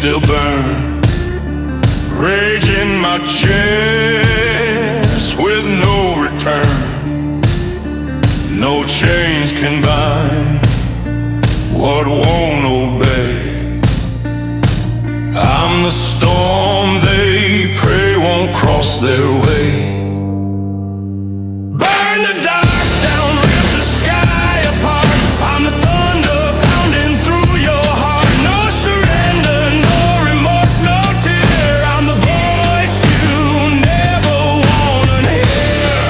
still burn. Rage in my chest with no return. No chains can bind what won't obey. I'm the storm they pray won't cross their way. Burn the dark down, rip the sky apart. I'm the thunder pounding through your heart. No surrender, no remorse, no tear. I'm the voice you never wanna hear.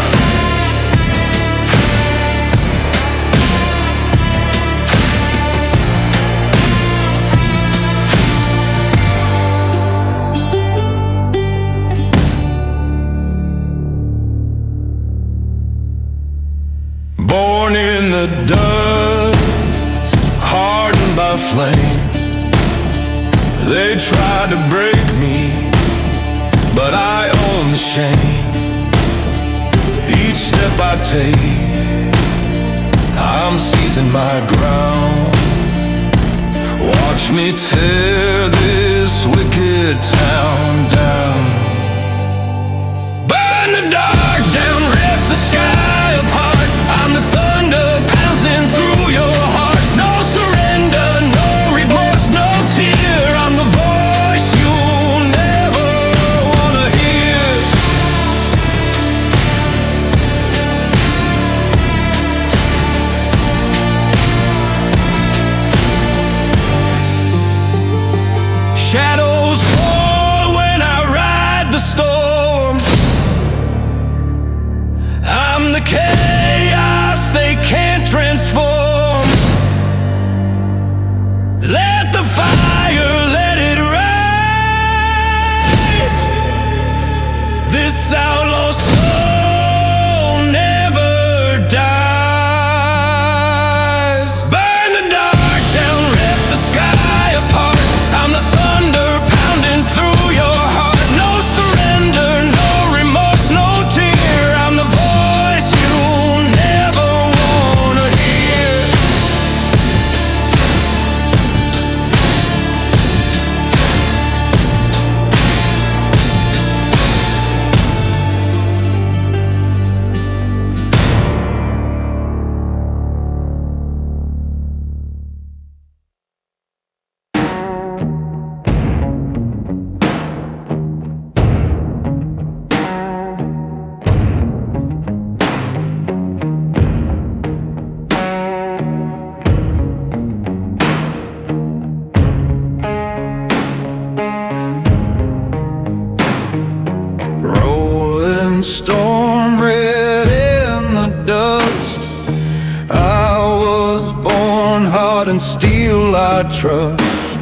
Born in the dust, hardened by flame. They tried to break me, but I own the shame. Each step I take, I'm seizing my ground. Watch me tear this wicked town down. Burn the dark down, rip the sky apart. I'm the thunder pouncing through your heart. No surrender, no remorse, no tear. I'm the voice you'll never wanna hear. Shadows fall when I ride the storm. I'm the chaos they can't transform. Let the fire, let it rise. This outlaw soul never dies. Burn the dark down, rip the sky apart. I'm the thunder pounding through your heart. No surrender, no remorse, no tear. I'm the voice you'll never wanna hear. Rolling storm, red in the dust. I was born hard and steel I trust.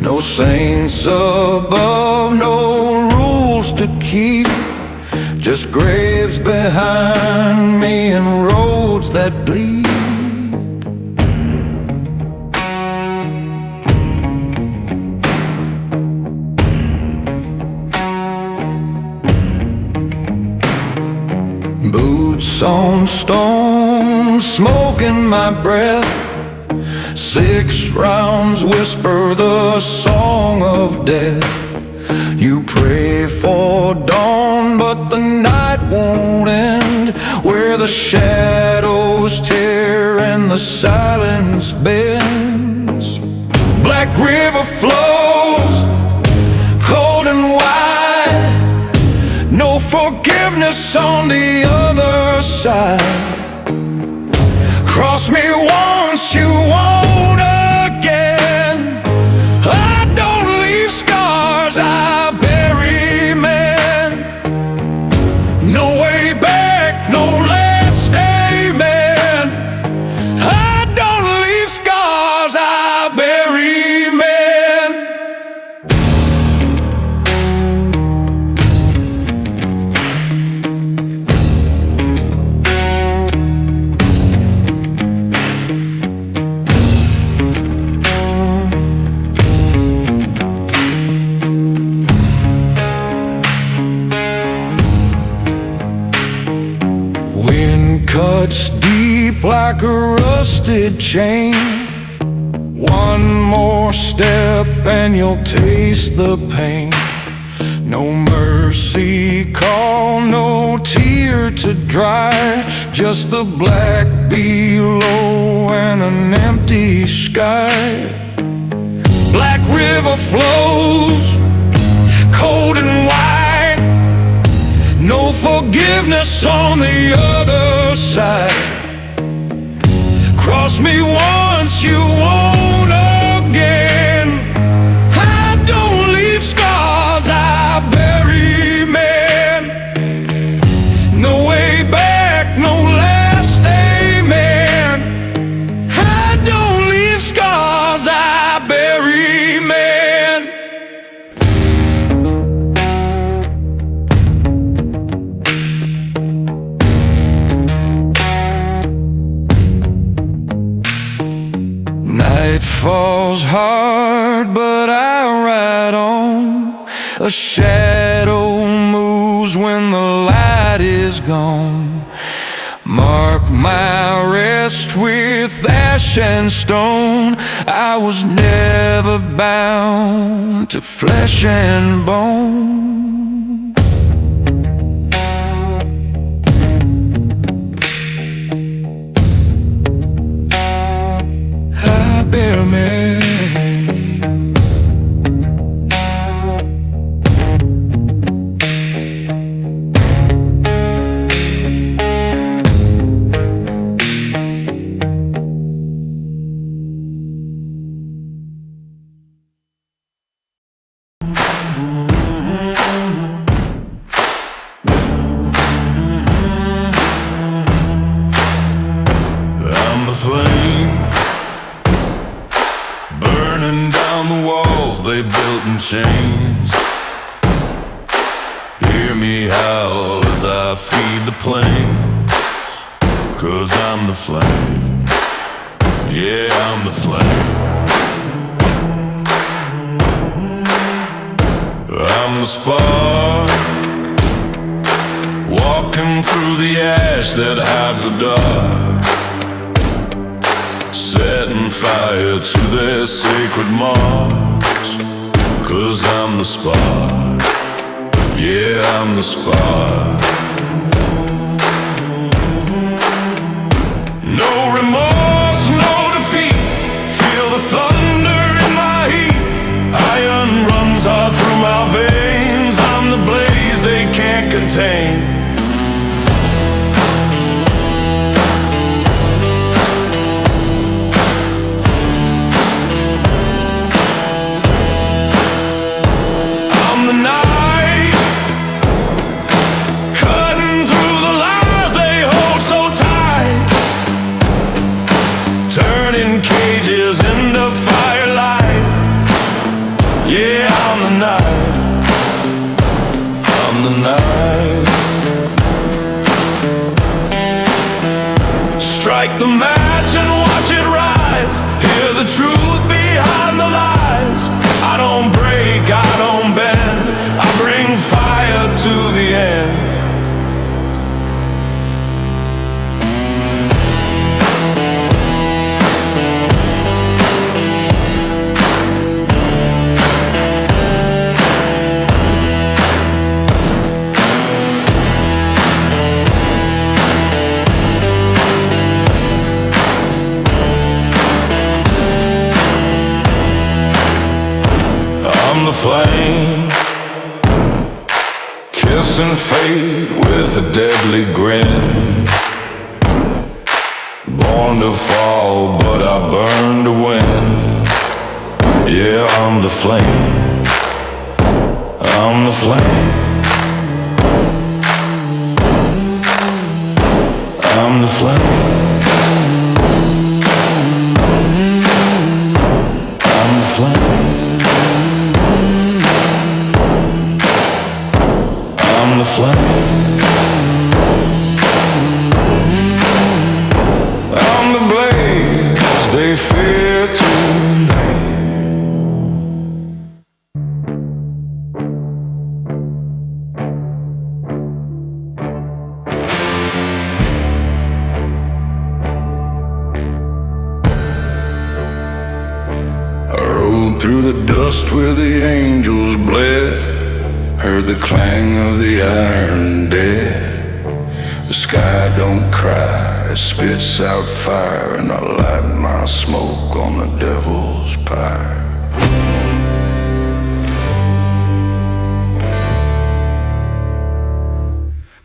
No saints above, no rules to keep. Just graves behind me and roads that bleed. Boots on stone, smoke in my breath. 6 rounds whisper the song of death. You pray for dawn, but the night won't end. Where the shadows tear and the silence bends. Black river flows, cold and wide. No forgiveness on the other side. Cross me once, you won't again. I don't leave scars, I bury men. No way back, no last amen. I don't leave scars, I bury men. Cuts deep like a rusted chain. One more step and you'll taste the pain. No mercy call, no tear to dry, just the black below and an empty sky. Black river flows, cold and wide, no forgiveness on the other side. Cross me once, you won't again. I don't leave scars, I bury men. No way back, no last amen. I don't leave scars, I bury men. Night falls hard, but I ride on. A shadow moves when the light is gone. Mark my rest with ash and stone. I was never bound to flesh and bone. I bear men. I'm the flame, burning down the walls they built in chains. Hear me howl as I feed the plains, 'cause I'm the flame, yeah, I'm the flame. I'm the spark, walking through the ash that hides the dark, setting fire to their sacred marks. 'Cause I'm the spark, yeah, I'm the spark. No remorse, no defeat, feel the thunder in my heat. Iron runs hard through my veins, I'm the blaze they can't contain. Cages into firelight, yeah, I'm the night, I'm the night. Strike the match and watch it rise, hear the truth behind the lies. I don't break, I don't bend, I bring fire to the end. I'm the flame, kissing fate with a deadly grin. Born to fall, but I burn to win. Yeah, I'm the flame, I'm the flame. I'm the flame, I'm the flame. I'm the flame, I'm the blaze they fear to name. I rode through the dust the angels bled, heard the clang of the iron dead. The sky don't cry, it spits out fire, and I light my smoke on the devil's pyre.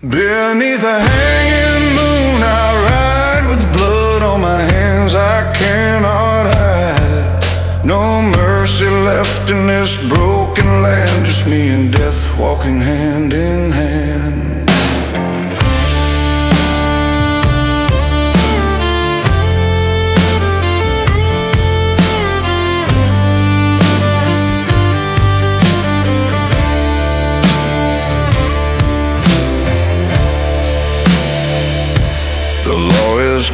Beneath a hanging moon I ride, with blood on my hands I cannot hide. No mercy left in this broken land, just me and death walking hand in hand.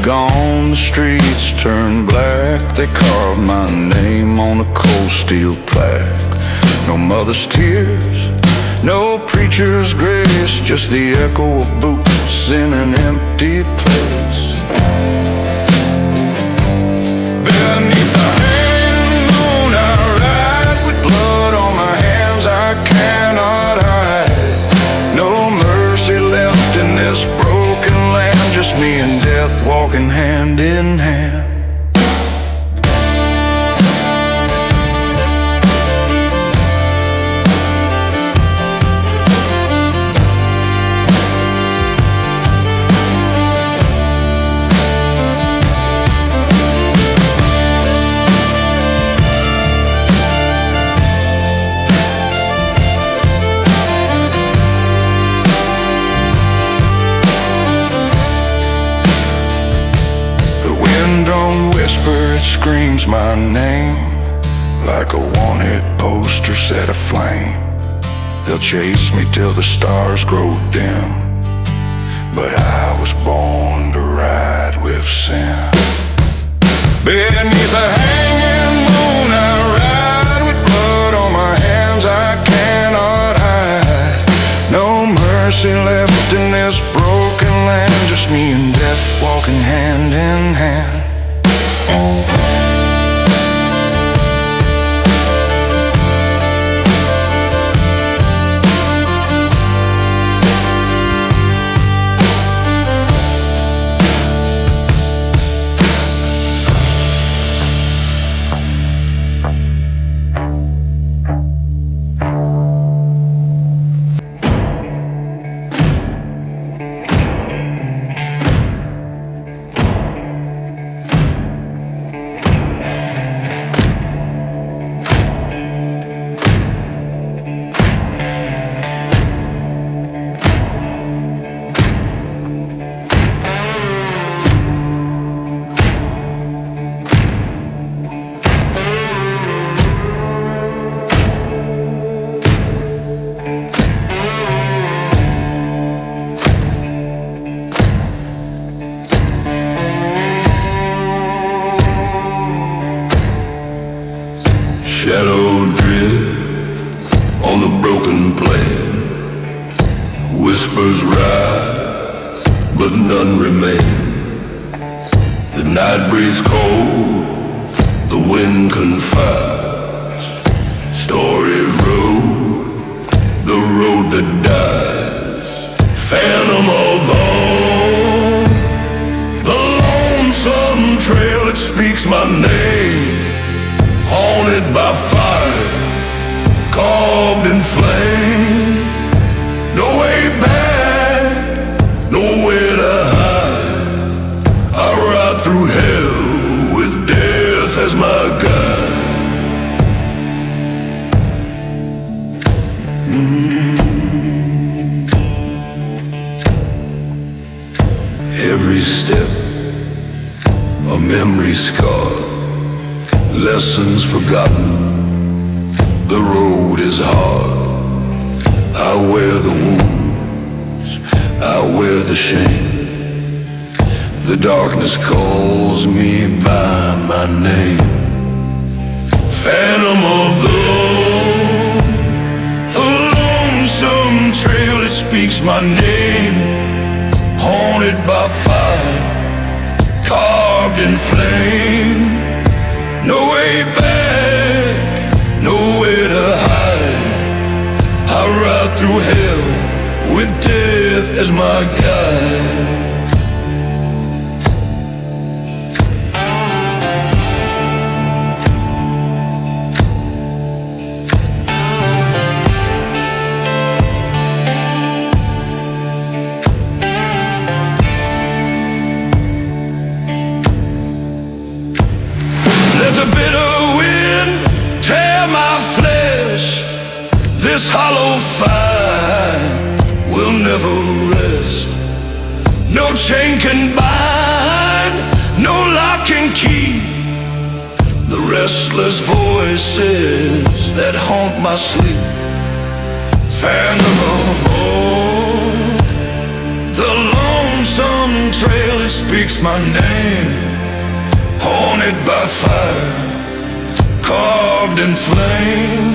Gone, the streets turn black. They carve my name on a cold steel plaque. No mother's tears, no preacher's grace, just the echo of boots in an empty place. Beneath the hanging moon I ride, with blood on my hands I cannot hide. No mercy left in this broken land, just me and death walking hand in hand. It screams my name like a wanted poster set aflame. They'll chase me till the stars grow dim, but I was born to ride with sin. Beneath the hanging moon I ride, with blood on my hands I cannot hide. No mercy left in this broken land, just me and death walking hand in hand. Shadow drift on the broken plain. Whispers rise, but none remain. The night breeze cold, the wind confides. Stories road, the road that dies. Phantom of old, the lonesome trail that speaks my name. Haunted by fire, carved in flame. No way back, nowhere to hide. I ride through hell with death as my guide. Every step, a memory scarred. Lessons forgotten, the road is hard. I wear the wounds, I wear the shame. The darkness calls me by my name. Phantom of the road, the lonesome trail that speaks my name. Haunted by fire, carved in flame. No way back, nowhere to through hell with death as my guide. This hollow fire will never rest. No chain can bind, no lock can keep the restless voices that haunt my sleep. Phantom of hope, the lonesome trail, it speaks my name. Haunted by fire, carved in flame.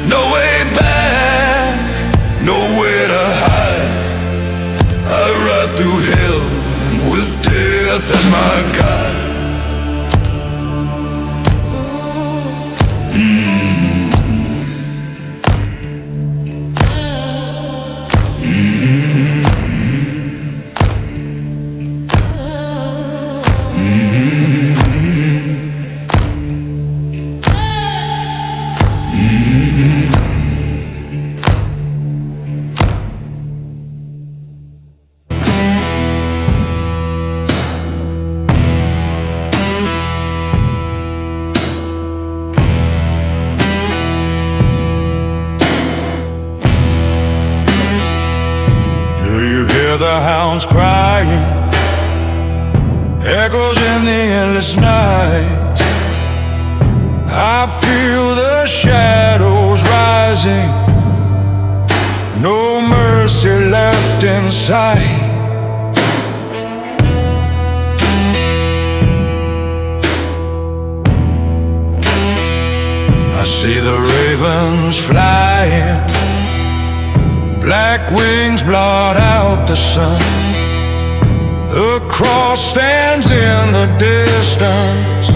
No way back, nowhere to hide. I ride through hell with death as my guide. The hounds crying, echoes in the endless night. I feel the shadows rising, no mercy left in sight. I see the ravens flying, black wings blot out the sun. A cross stands in the distance.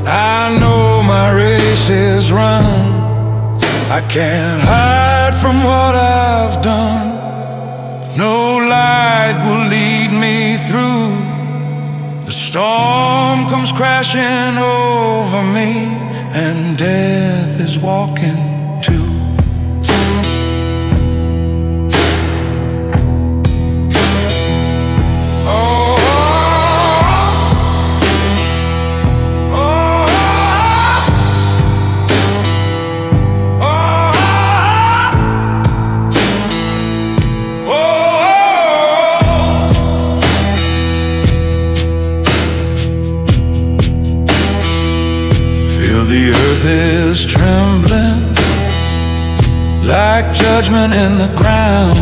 I know my race is run. I can't hide from what I've done. No light will lead me through. The storm comes crashing over me, and death is walking too. The earth is trembling like judgment in the ground.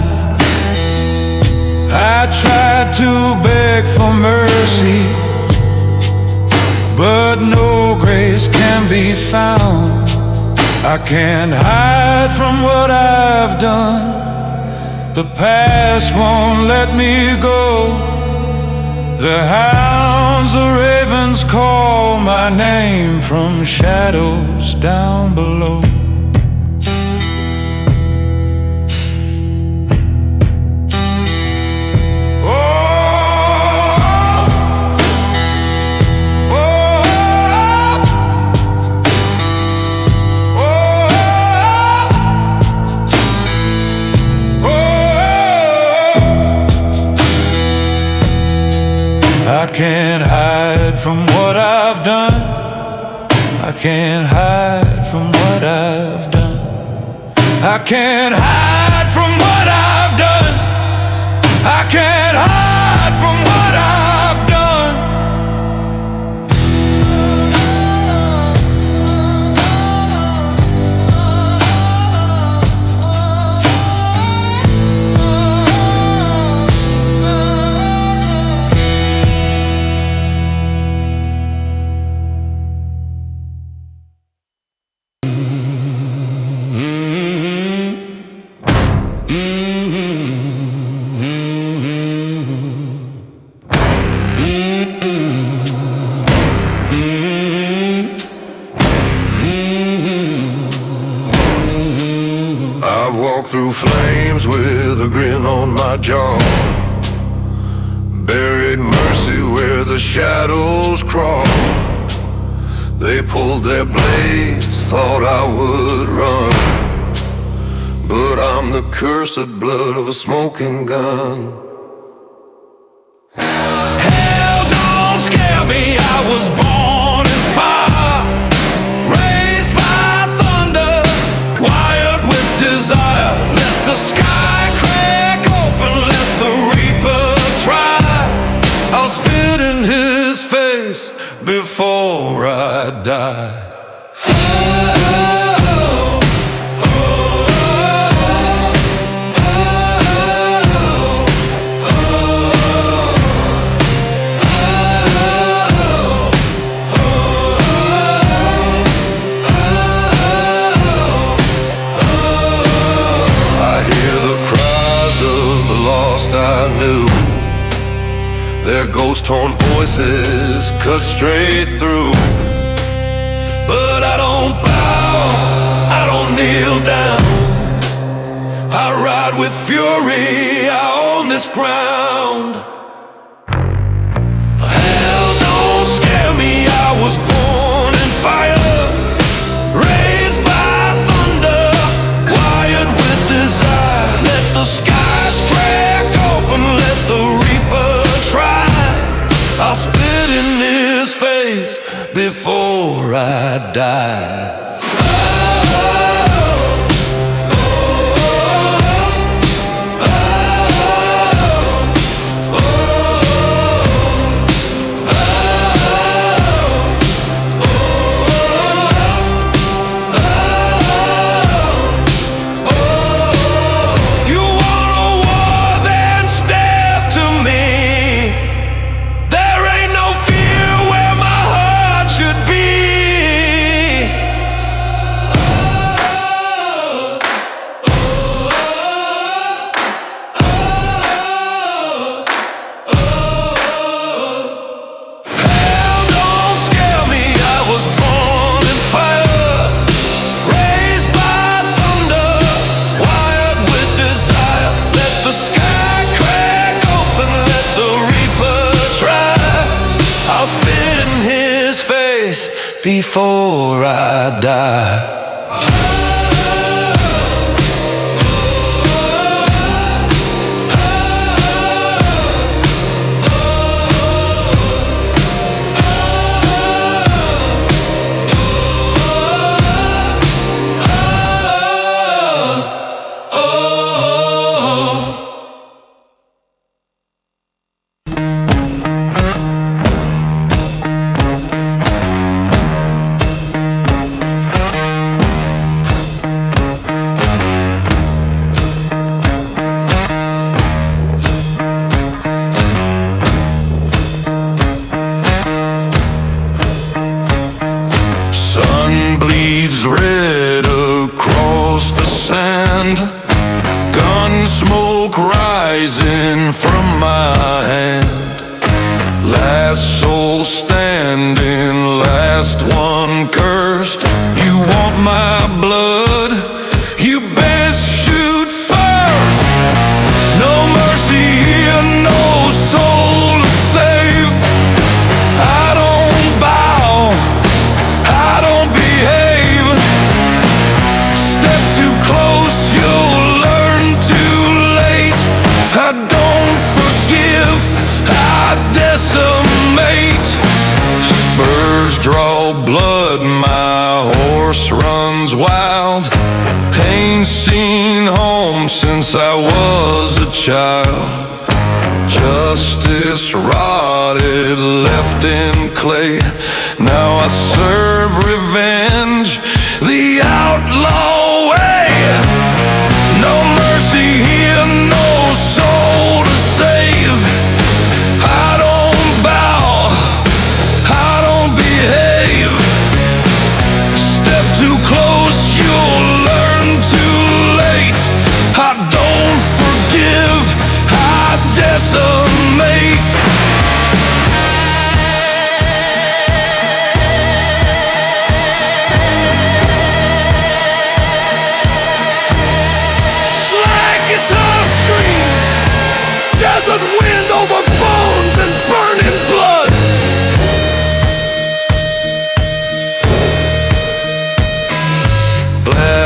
I tried to beg for mercy, but no grace can be found. I can't hide from what I've done. The past won't let me go. The hounds, the ravens call my name from shadows down below. I can't hide from what I've done. I can't hide from what I've done. I can't hide from what I've done. I can't hide from what I've done. I've walked through flames with a grin on my jaw, buried mercy where the shadows crawl. They pulled their blades, thought I would run, but I'm the cursed blood of a smoking gun. Hell don't scare me, I was born in fire, raised by thunder, wired with desire. Let the sky crack open, let the reaper try. I'll spit in his face before I die. I knew their ghost-torn voices cut straight through. But I don't bow, I don't kneel down. I ride with fury, I own this ground. Hell don't scare me, I was born in fire, raised by thunder, wired with desire. Let the skies crack open, let the reaper try. I'll spit in his face before I die. Before I die. I was a child, justice rotted, left in clay. Now I serve revenge the outlaw way. No mercy here, no soul to save. I don't bow, I don't behave. Step too close, you'll learn too late. I don't forgive, I decimate.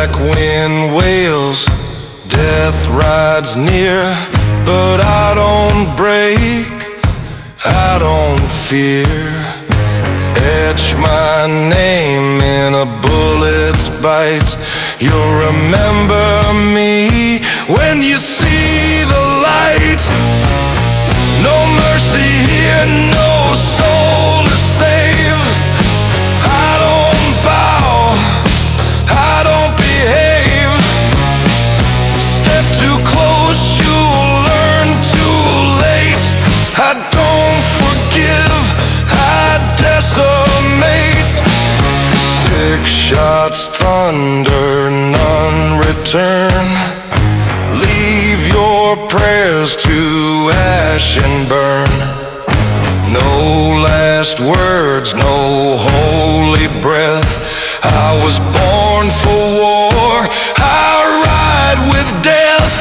black wind wails, death rides near, but I don't break, I don't fear. Etch my name in a bullet's bite. You'll remember me when you see the light. No mercy here, no soul to save. I don't bow, I don't behave. Step too close, you'll learn too late. I don't forgive, I decimate. 6 shots, thunder, none return. Leave your prayers to ash and burn. No last words, no holy breath. I was born for war, I ride with death.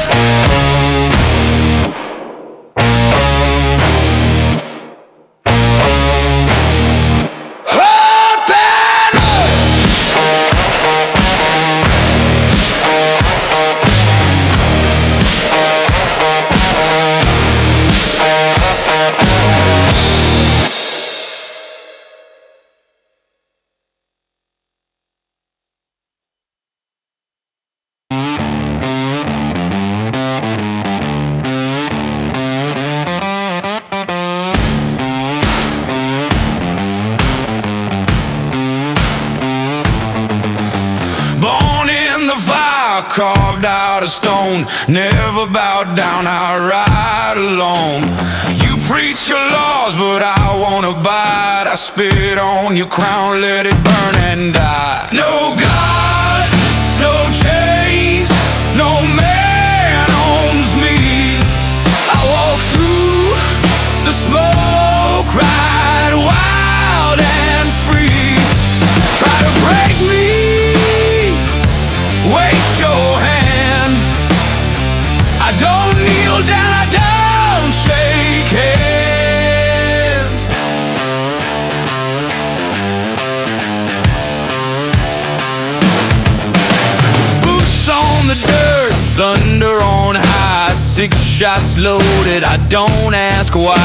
Carved out of stone, never bowed down, I ride alone. You preach your laws, but I won't abide. I spit on your crown, let it burn and die. No God, no chains, no man owns me. I walk through the smoke, ride wild and free. Try to break me, waste your hand. I don't kneel down, I don't shake hands. Boots on the dirt, thunder on high. 6 shots loaded, I don't ask why.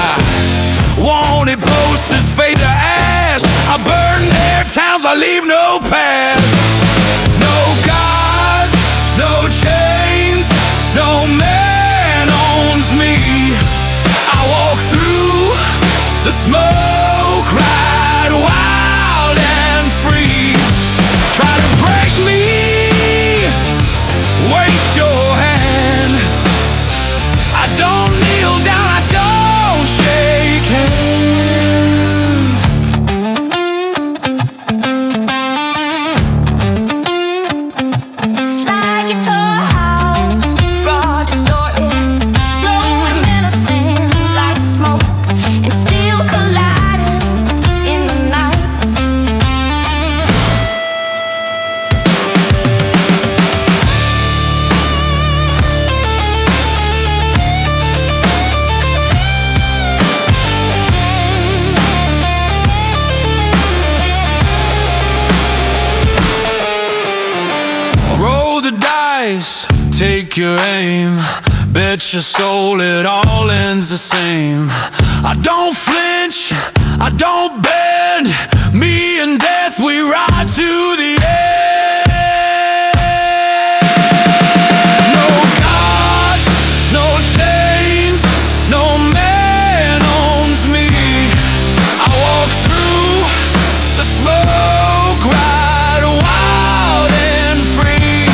Wanted posters fade to ash. I burn their towns, I leave no past. No God, no chains, no man owns me. I walk through the smoke, ride wild and free. Try to break me, waste your hand. I don't kneel down, I don't shake hands. Slide guitar house, raw, distorted, slow and menacing, like smoke, and steel colliding in the night. Roll the dice, take your aim. Bet your soul it all ends the same. I don't flinch, I don't bend. Me and death, we ride to the end. No gods, no chains, no man owns me. I walk through the smoke, ride wild and free.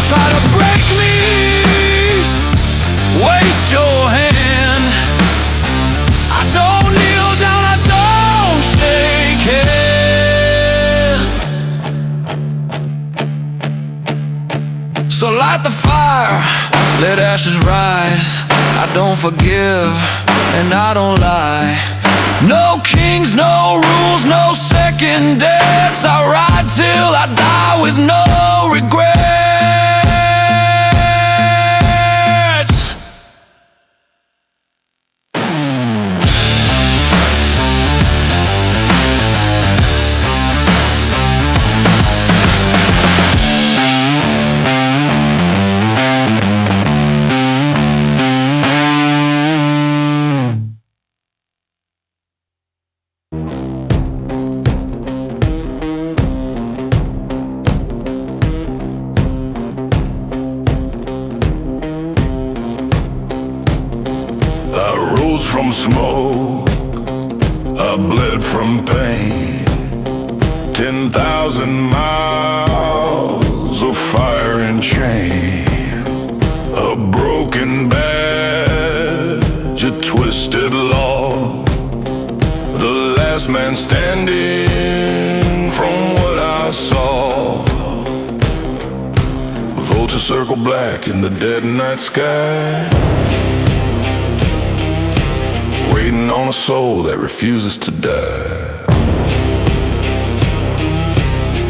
Try to break me, waste your hand. I don't kneel down, I don't shake hands. So light the fire, let ashes rise. I don't forgive and I don't lie. No kings, no rules, no second debts. I ride till I die with no regrets. from smoke, I bled from pain. 10,000 miles of fire and chain, a broken badge, a twisted law, the last man standing from what I saw. Vultures circle black in the dead night sky, waiting on a soul that refuses to die.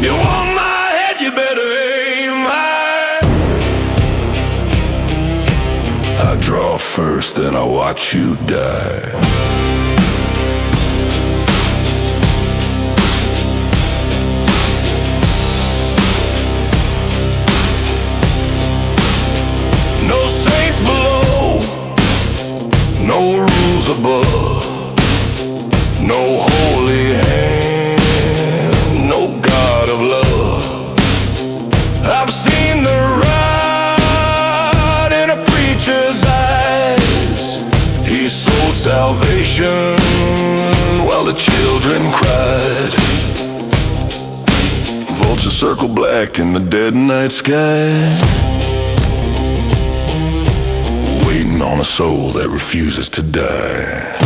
You want my head, you better aim high. I draw first, then I watch you die. No saints below, no rules above, no holy hand, no God of love. I've seen the rot in a preacher's eyes. He sold salvation while the children cried. Vultures circle black in the dead night sky, waiting on a soul that refuses to die.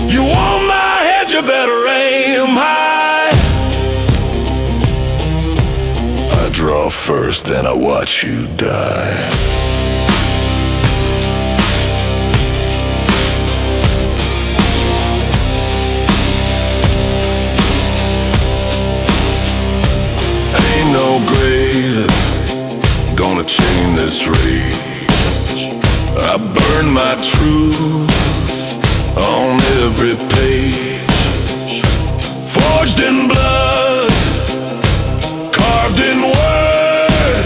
You want my head, you better aim high. I draw first, then I watch you die. Ain't no grave gonna chain this rage. I burn my truth on every page, forged in blood, carved in word,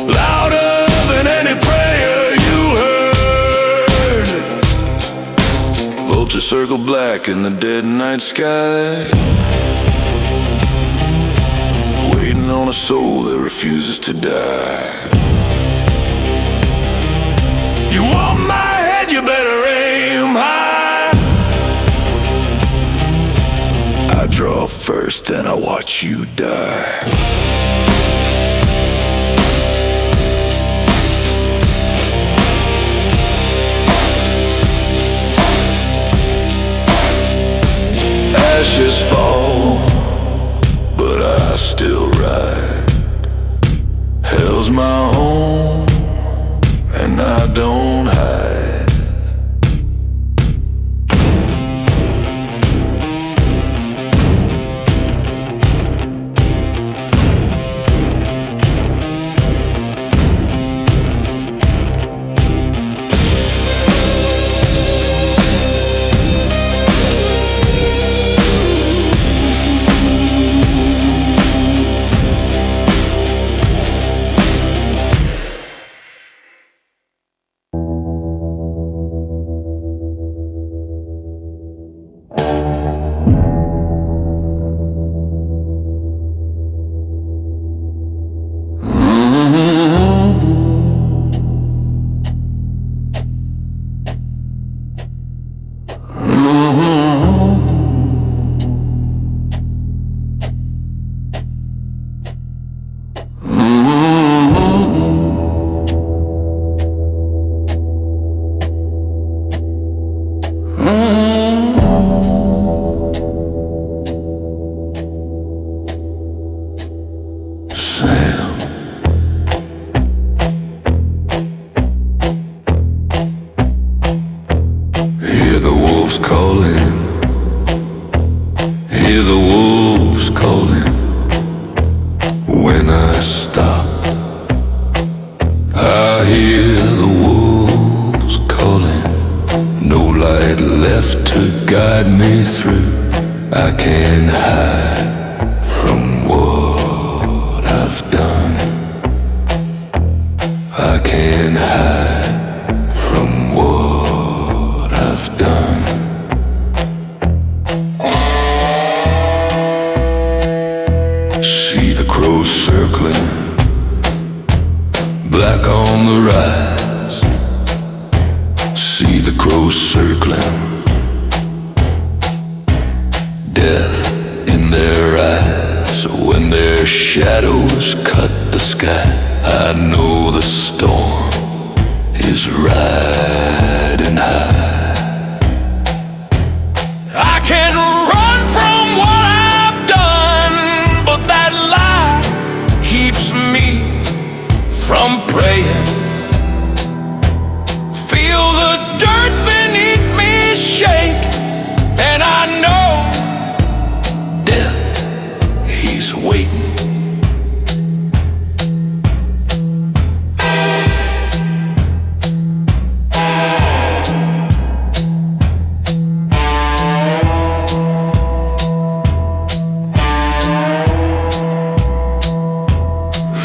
louder than any prayer you heard. Vultures circle black in the dead night sky, waiting on a soul that refuses to die. You want my head, you better aim high. I draw first, then I watch you die. Ashes fall, but I still ride. Hell's my home, and I don't hide. black on the rise. see the crows circling, death in their eyes. When their shadows cut the sky, I know the storm is riding high. I can run from what I've done, but that lie keeps me from praying. Feel the dirt beneath me shake, and I know death, he's waiting.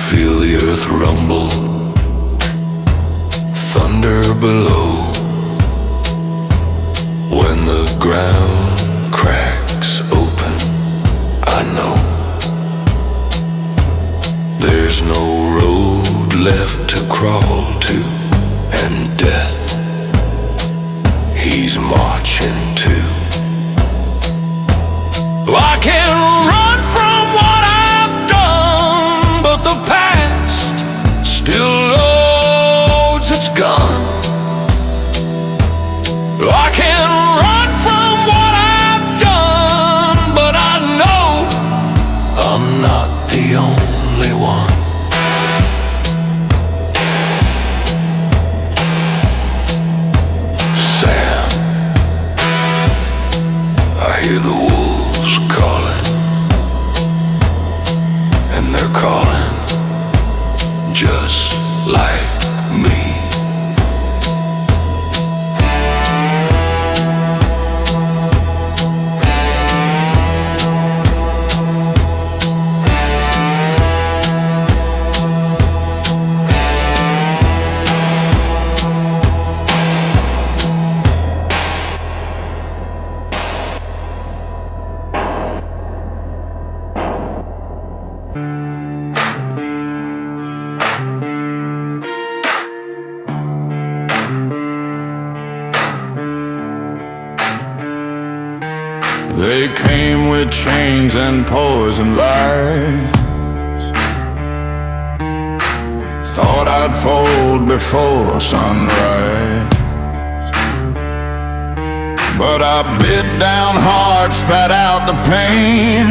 Feel the earth rumble, thunder below. When the ground cracks open, I know there's no road left to crawl to, and death, he's marching too. I can run from what I've done, but the past still loads its gun. I can run from what I've done, but I know I'm not the only one. Sam, I hear the wolves calling, and they're calling just like me. they came with chains and poison lies. Thought I'd fold before sunrise, but I bit down hard, spat out the pain.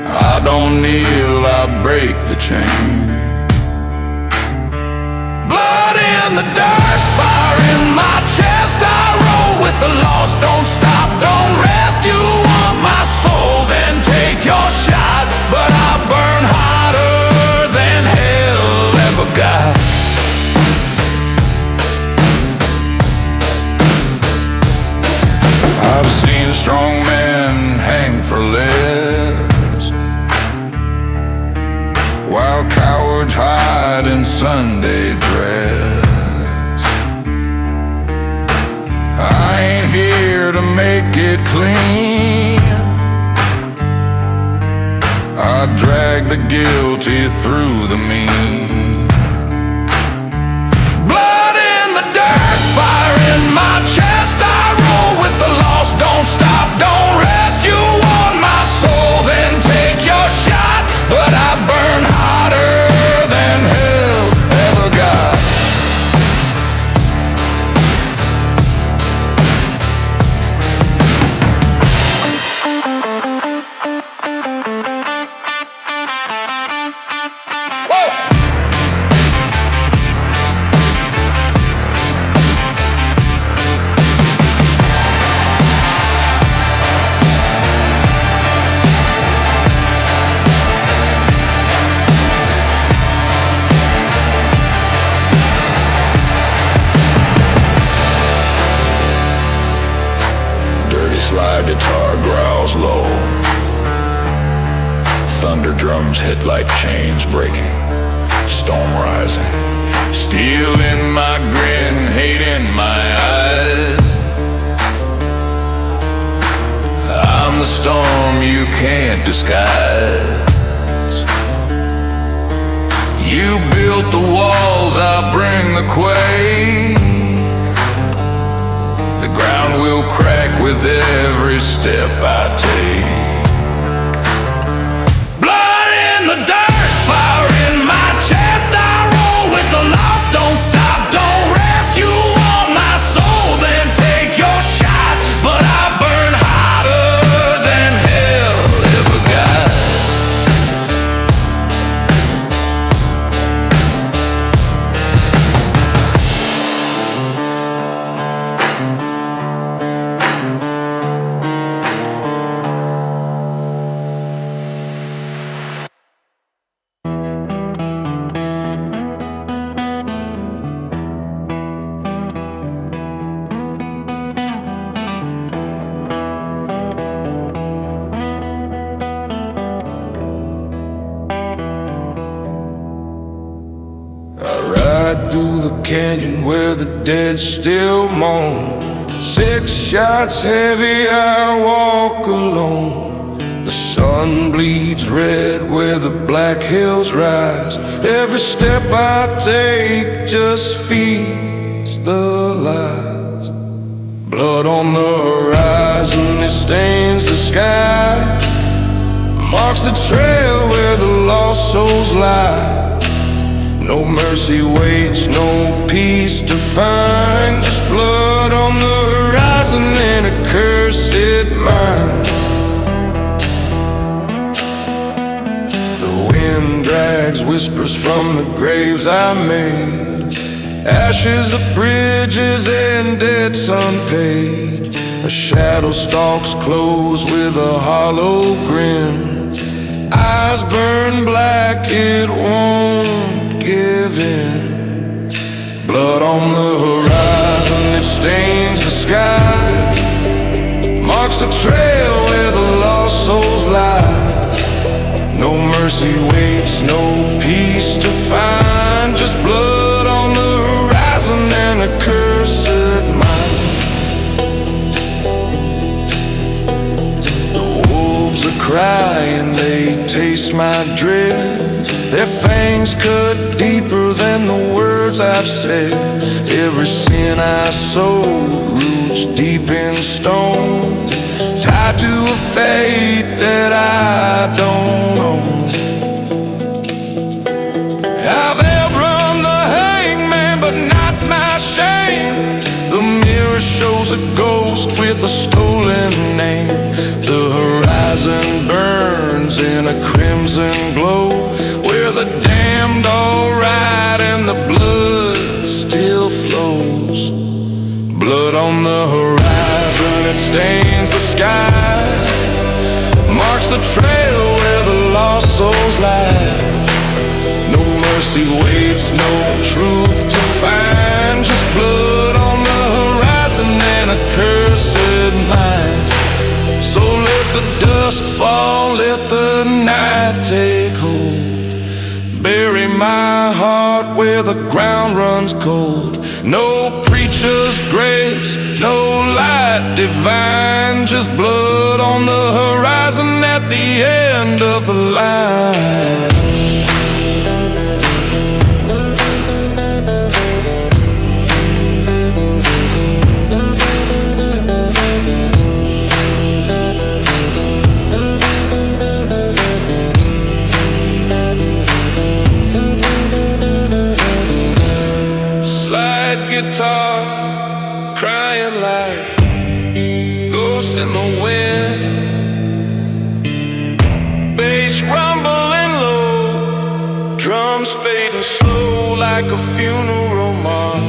I don't kneel, I break the chain. Blood in the dark, fire in my chest. I roll with the lost, don't stop, don't rest. You want my soul, then take your shot. But I burn hotter than hell ever got. I've seen strong men hang for less, while cowards hide in Sunday dress. I ain't here to make it clean. I drag the guilty through the mean. Blood in the dirt, fire in my chest. I roll with the lost, don't stop, don't rest. You want my soul, then take your shot. But I burn hotter than hell ever got. Slide guitar growls low. Thunder drums hit like chains breaking. Storm rising. Steel in my grin, hate in my eyes. I'm the storm you can't disguise. You built the walls walls, I'll bring the quake. The ground will crack with every step I take. Blood in the dirt, fire in my chest. I roll with the lost, don't stop, don't rest. You want my soul, then take your shot. But I burn hotter than hell ever got. Through the canyon where the dead still moan. 6 shots heavy, I walk alone. The sun bleeds red where the black hills rise. Every step I take just feeds the lies. Blood on the horizon, it stains the sky. Marks the trail where the lost souls lie. No mercy waits, no peace to find. Just blood on the horizon and a cursed mind. The wind drags whispers from the graves I made. Ashes of bridges and debts unpaid. A shadow stalks close with a hollow grin. Eyes burn black, it won't give in. Blood on the horizon, it stains the sky. Marks the trail where the lost souls lie. No mercy waits, no peace to find. Just blood on the horizon and a cursed mind. The wolves are crying, they taste my dread. Their fangs cut deeper than the words I've said. Every sin I sowed roots deep in stone, tied to a fate that I don't know. I've outrun the hangman, but not my shame. The mirror shows a ghost with a stolen name. The horizon burns in a crimson glow, where the damned all ride and the blood still flows. Blood on the horizon, it stains the sky. Marks the trail where the lost souls lie. No mercy waits, no truth to find. Just blood on the horizon and a cursed mind. So let the dusk fall, let the night take hold. Bury my heart where the ground runs cold. No preacher's grace, no light divine. Just blood on the horizon at the end of the line. Guitar, crying like ghosts in the wind. Bass rumbling low, drums fading slow like a funeral march.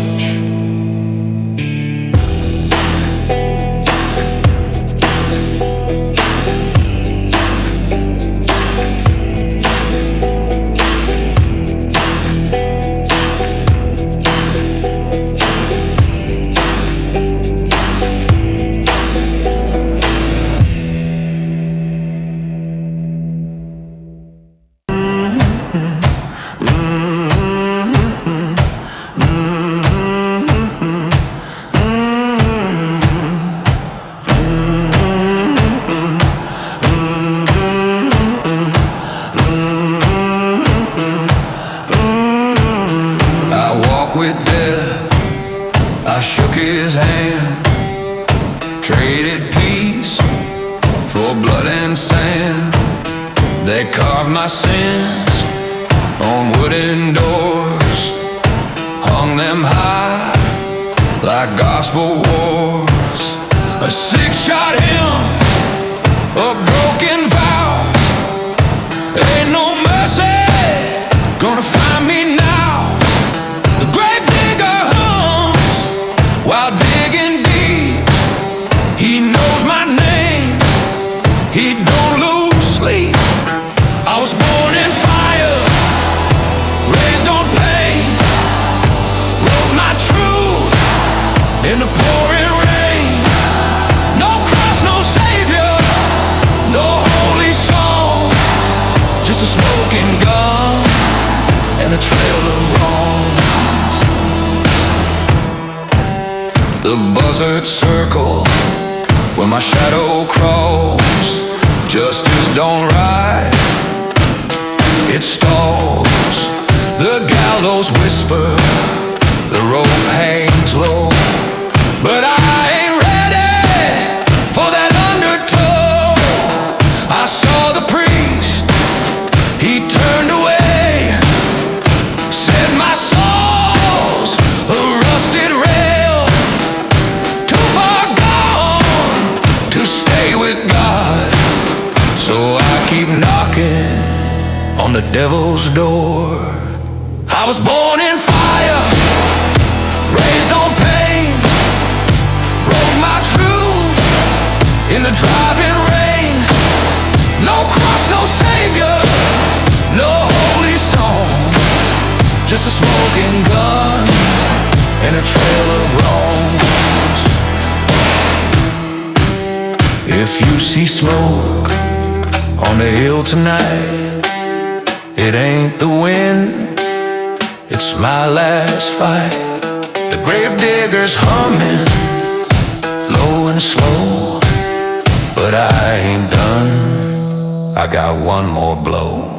They carved my sins on wooden doors, hung them high like gospel wars. A six-shot hymn, a broken vow. Ain't no mercy gonna find me now. The grave digger hums while digging deep. He knows my name, he don't lose sleep. I was born in fire, raised on pain, wrote my truth in the pouring rain. No cross, no savior, no holy song, just a smoking gun and a trail of wrongs. The buzzards circle where my shadow crawls. Justice don't ride, it stalls. The gallows whisper, the rope hangs low. But I ain't ready for that undertow. I saw the priest, he turned away, said my soul's a rusted rail, too far gone to stay with God. So I keep knocking on the devil's door. I was born in fire, raised on pain, wrote my truth in the driving rain. No cross, no savior, no holy song, just a smoking gun and a trail of wrongs. If you see smoke on the hill tonight, it ain't the wind, it's my last fight. The grave digger's humming, low and slow, but I ain't done, I got one more blow.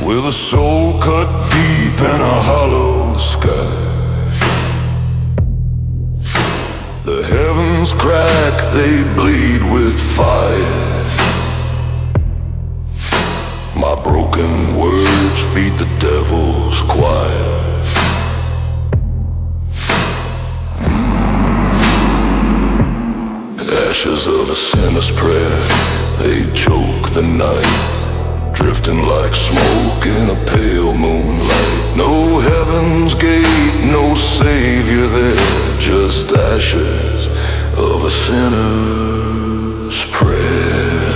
With a soul cut deep in a hollow sky, the heavens crack, they bleed with fire. My broken words feed the devil's choir. Ashes of a sinner's prayer, they choke the night, drifting like smoke in a pale moonlight. No heaven's gate, no savior there, just ashes of a sinner's prayer.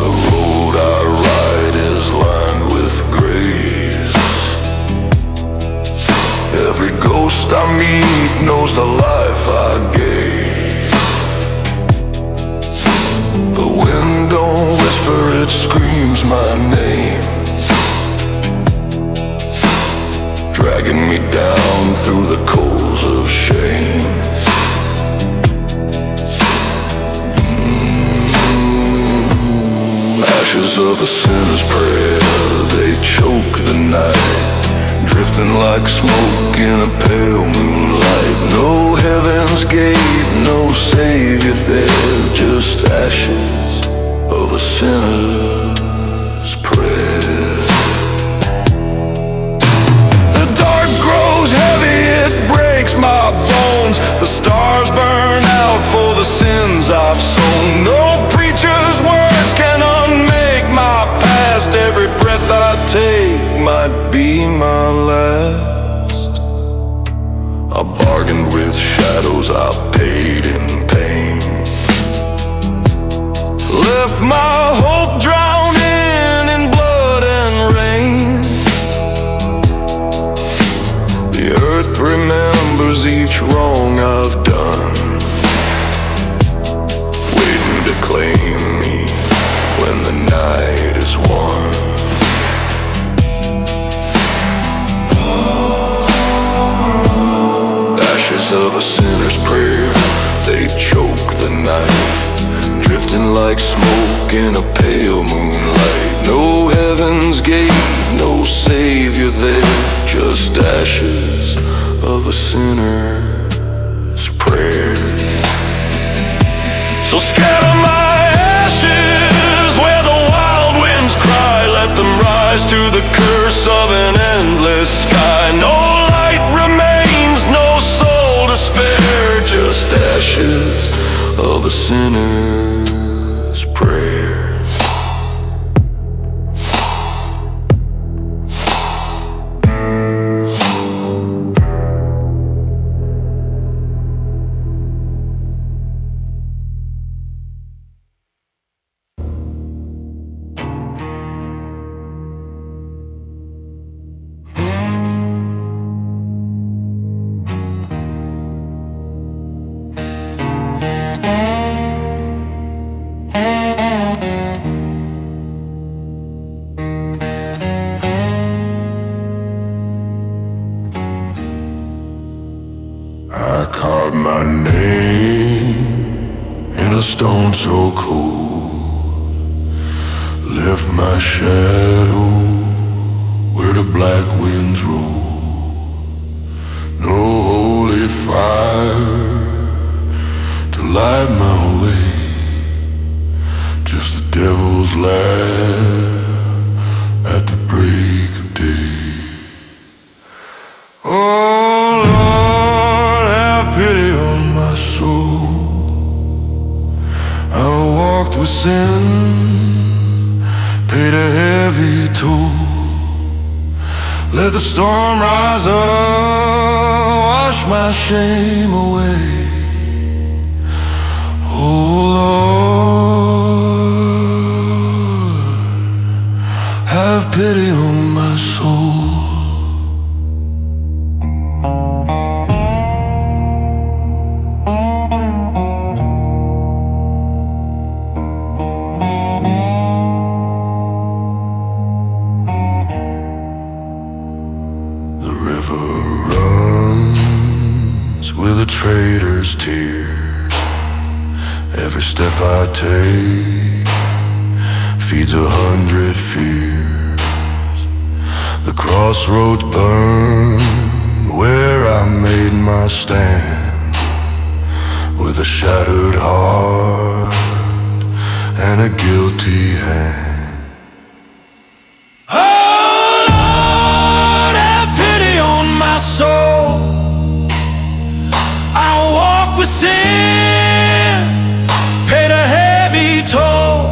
The road I ride is lined with graves. Every ghost I meet knows the life I gave. The wind don't whisper, it screams my name, dragging me down through the coals of shame. Ashes of a sinner's prayer, they choke the night, drifting like smoke in a pale moonlight. No heaven's gate, no savior there, just ashes of a sinner's prayer. The dark grows heavy, it breaks my bones. The stars I bargained with shadows, I paid in pain. Left my hope drowning in blood and rain. The earth remembers each wrong I've done, waiting to claim me when the night is won. Ashes of a sinner's prayer, they choke the night, drifting like smoke in a pale moonlight. No heaven's gate, no savior there, just ashes of a sinner's prayer. So scatter my ashes where the wild winds cry, let them rise to the curse of an endless sky. No light remains, no soul to spare, just ashes of a sinner's prayer. I carved my name in a stone so cold, left my shadow where the black winds roll. No holy fire to light my way, just the devil's laugh at the break of day. Oh Lord, have pity on my soul. I walked with sin, paid a heavy toll. Let the storm rise up, wash my shame away. Oh Lord, have pity on my soul. With a traitor's tears, every step I take feeds 100 fears. The crossroads burn where I made my stand, with a shattered heart and a guilty hand. Oh Lord, have pity on my soul. With sin, paid a heavy toll.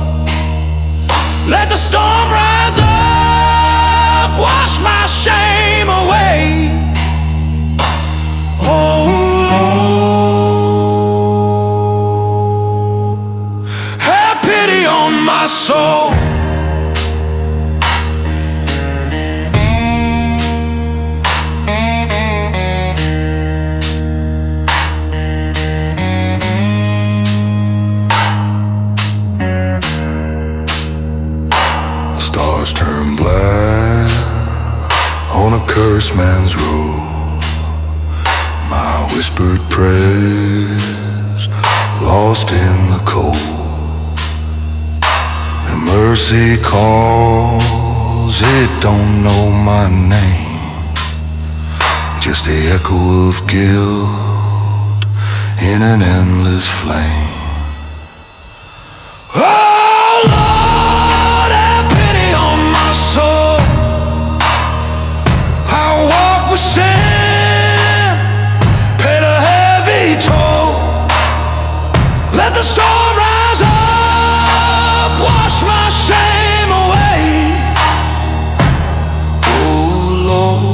Let the storm rise up, wash my shame away. Oh Lord, have pity on my soul. Turn black on a cursed man's road. My whispered prayers lost in the cold. And mercy calls, it don't know my name, just the echo of guilt in an endless flame. Let the storm rise up, wash my shame away. Oh Lord,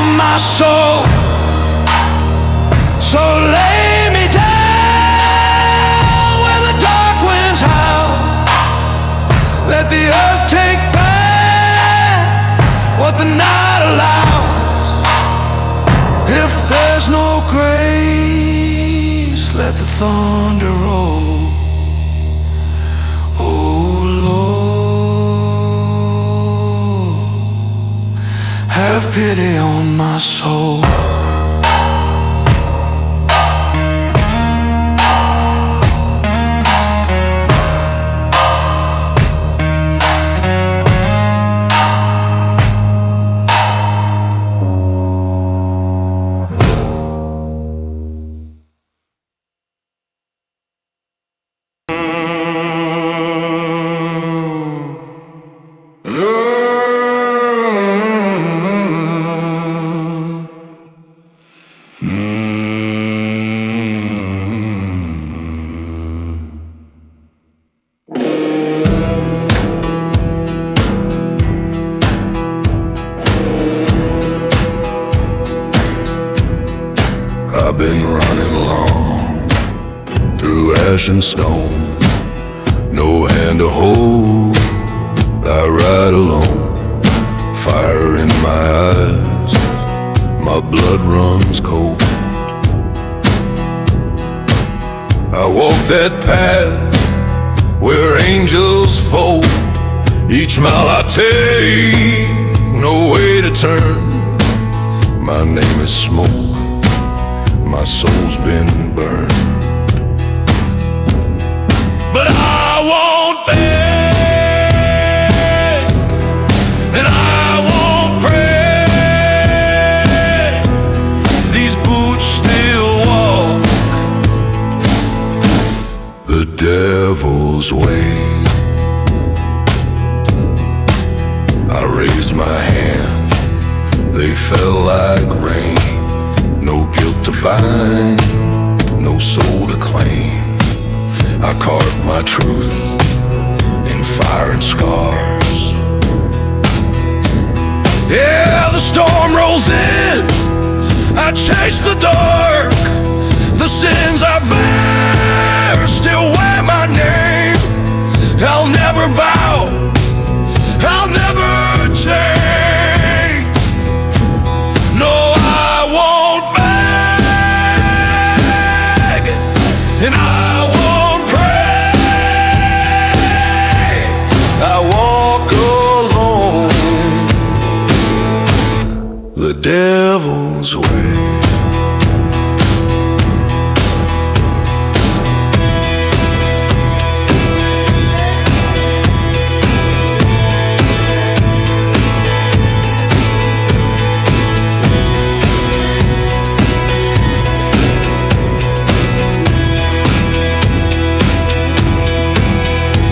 on my soul. So lay me down where the dark winds howl. Let the earth take back what the night allows. If there's no grace, let the thunder roll. Oh Lord, have pity on my soul. I've been running long through ash and stone, no hand to hold, I ride alone. Fire in my eyes, my blood runs cold. I walk that path where angels fold. Each mile I take, no way to turn. My name is Smoke, my soul's been burned. But I won't beg, and I won't pray. These boots still walk the devil's way. I raised my hand, they fell like rain. No guilt to bind, no soul to claim. I carved my truth in fire and scars. Yeah, the storm rolls in, I chase the dark. The sins I bear still wear my name. I'll never bow, I'll never change. No, I won't beg, and I won't pray. I walk alone the devil's way.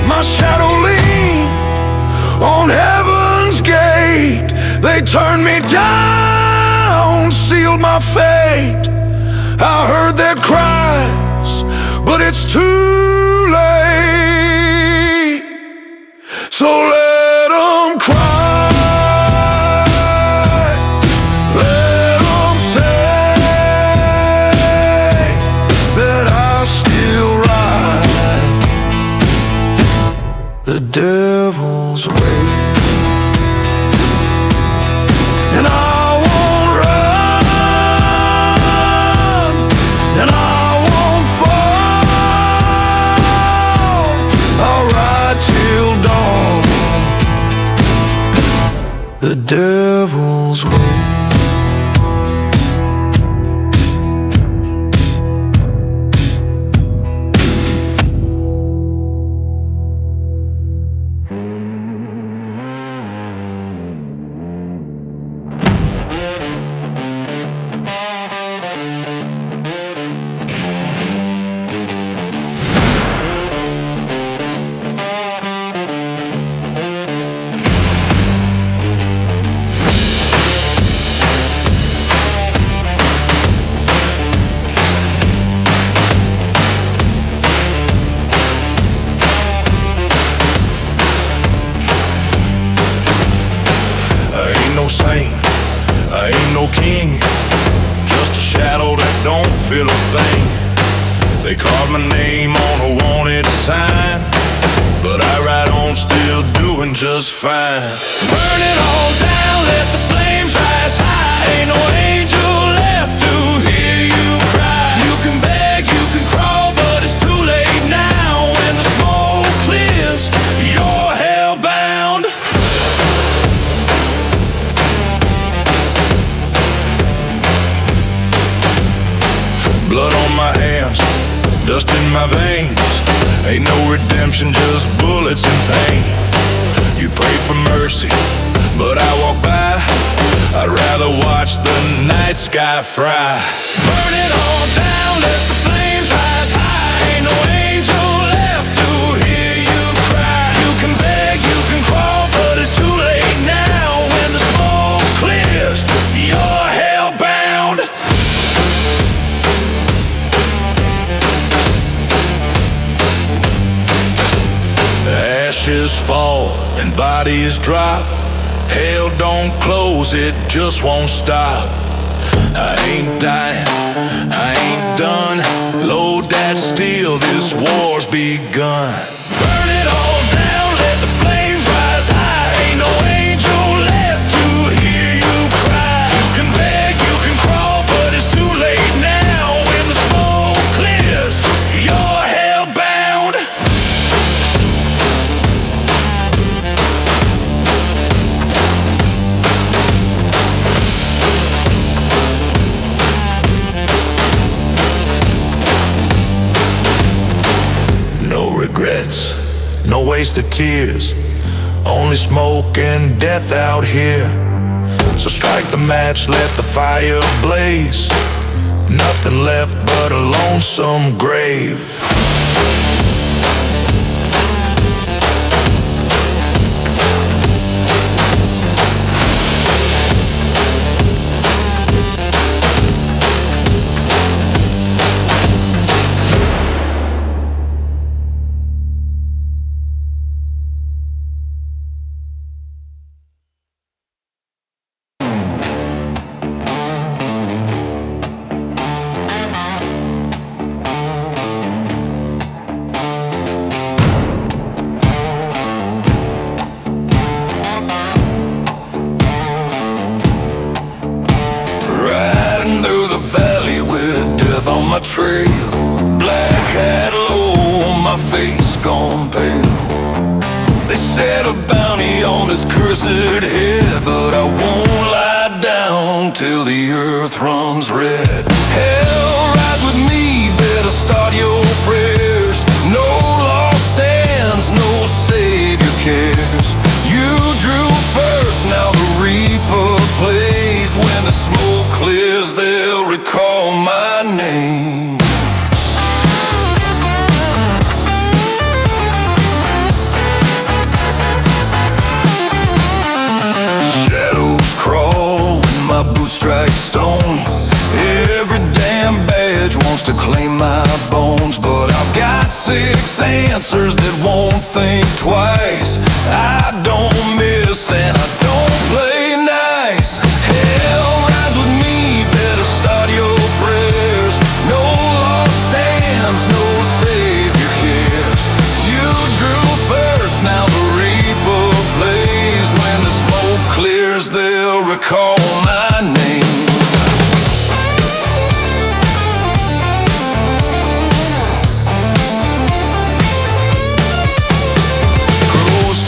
My shadow leaned on heaven's gate. They turned me down, sealed my fate. I heard their cries, but it's too late. So let them cry, let them say that I still ride the devil's way. And I won't run, and I won't fall. I'll ride till dawn. I ain't no king, just a shadow that don't feel a thing. They carved my name on a wanted sign, but I ride on still doing just fine. Burn it all down, let the flames rise high. Ain't no angel left to hear you cry. You can beg, you can crawl, but it's too late now. When the smoke clears, you're hellbound. Blood on my hands, dust in my veins. Ain't no redemption, just bullets and pain. You pray for mercy, but I walk by. I'd rather watch the night sky fry. Burn it all down, let the flames rise high. Ain't no angel left to hear you cry. You can beg, you can crawl, but it's too late now. When the smoke clears, you're hellbound. Ashes fall and bodies drop. Hell don't close, it just won't stop. I ain't dying, I ain't done. Load that steel, this war's begun. Burn it all down, let the flames rise high. Ain't no angel left to hear you cry. You can beg, you can crawl, but it's too late now. When the smoke clears, you're hellbound. No regrets, no wasted tears, only smoke and death out here. So strike the match, let the fire blaze. Nothing left but a lonesome grave. On my trail, black hat low, my face gone pale. They set a bounty on this cursed head, but I won't lie down till the earth runs red. Hell, rise with me, better start your prayers. No law stands, no savior cares. You drew first, now the reaper plays. When the smoke clears, they'll recall my name. Shadows crawl when my boots strike stone. Every damn badge wants to claim my bones, but I've got 6 answers that won't think twice. I don't miss and I don't play nice. Hell rides with me, better start your prayers. No law stands, no savior cares. You drew first, now the reaper plays. When the smoke clears, they'll recall my name.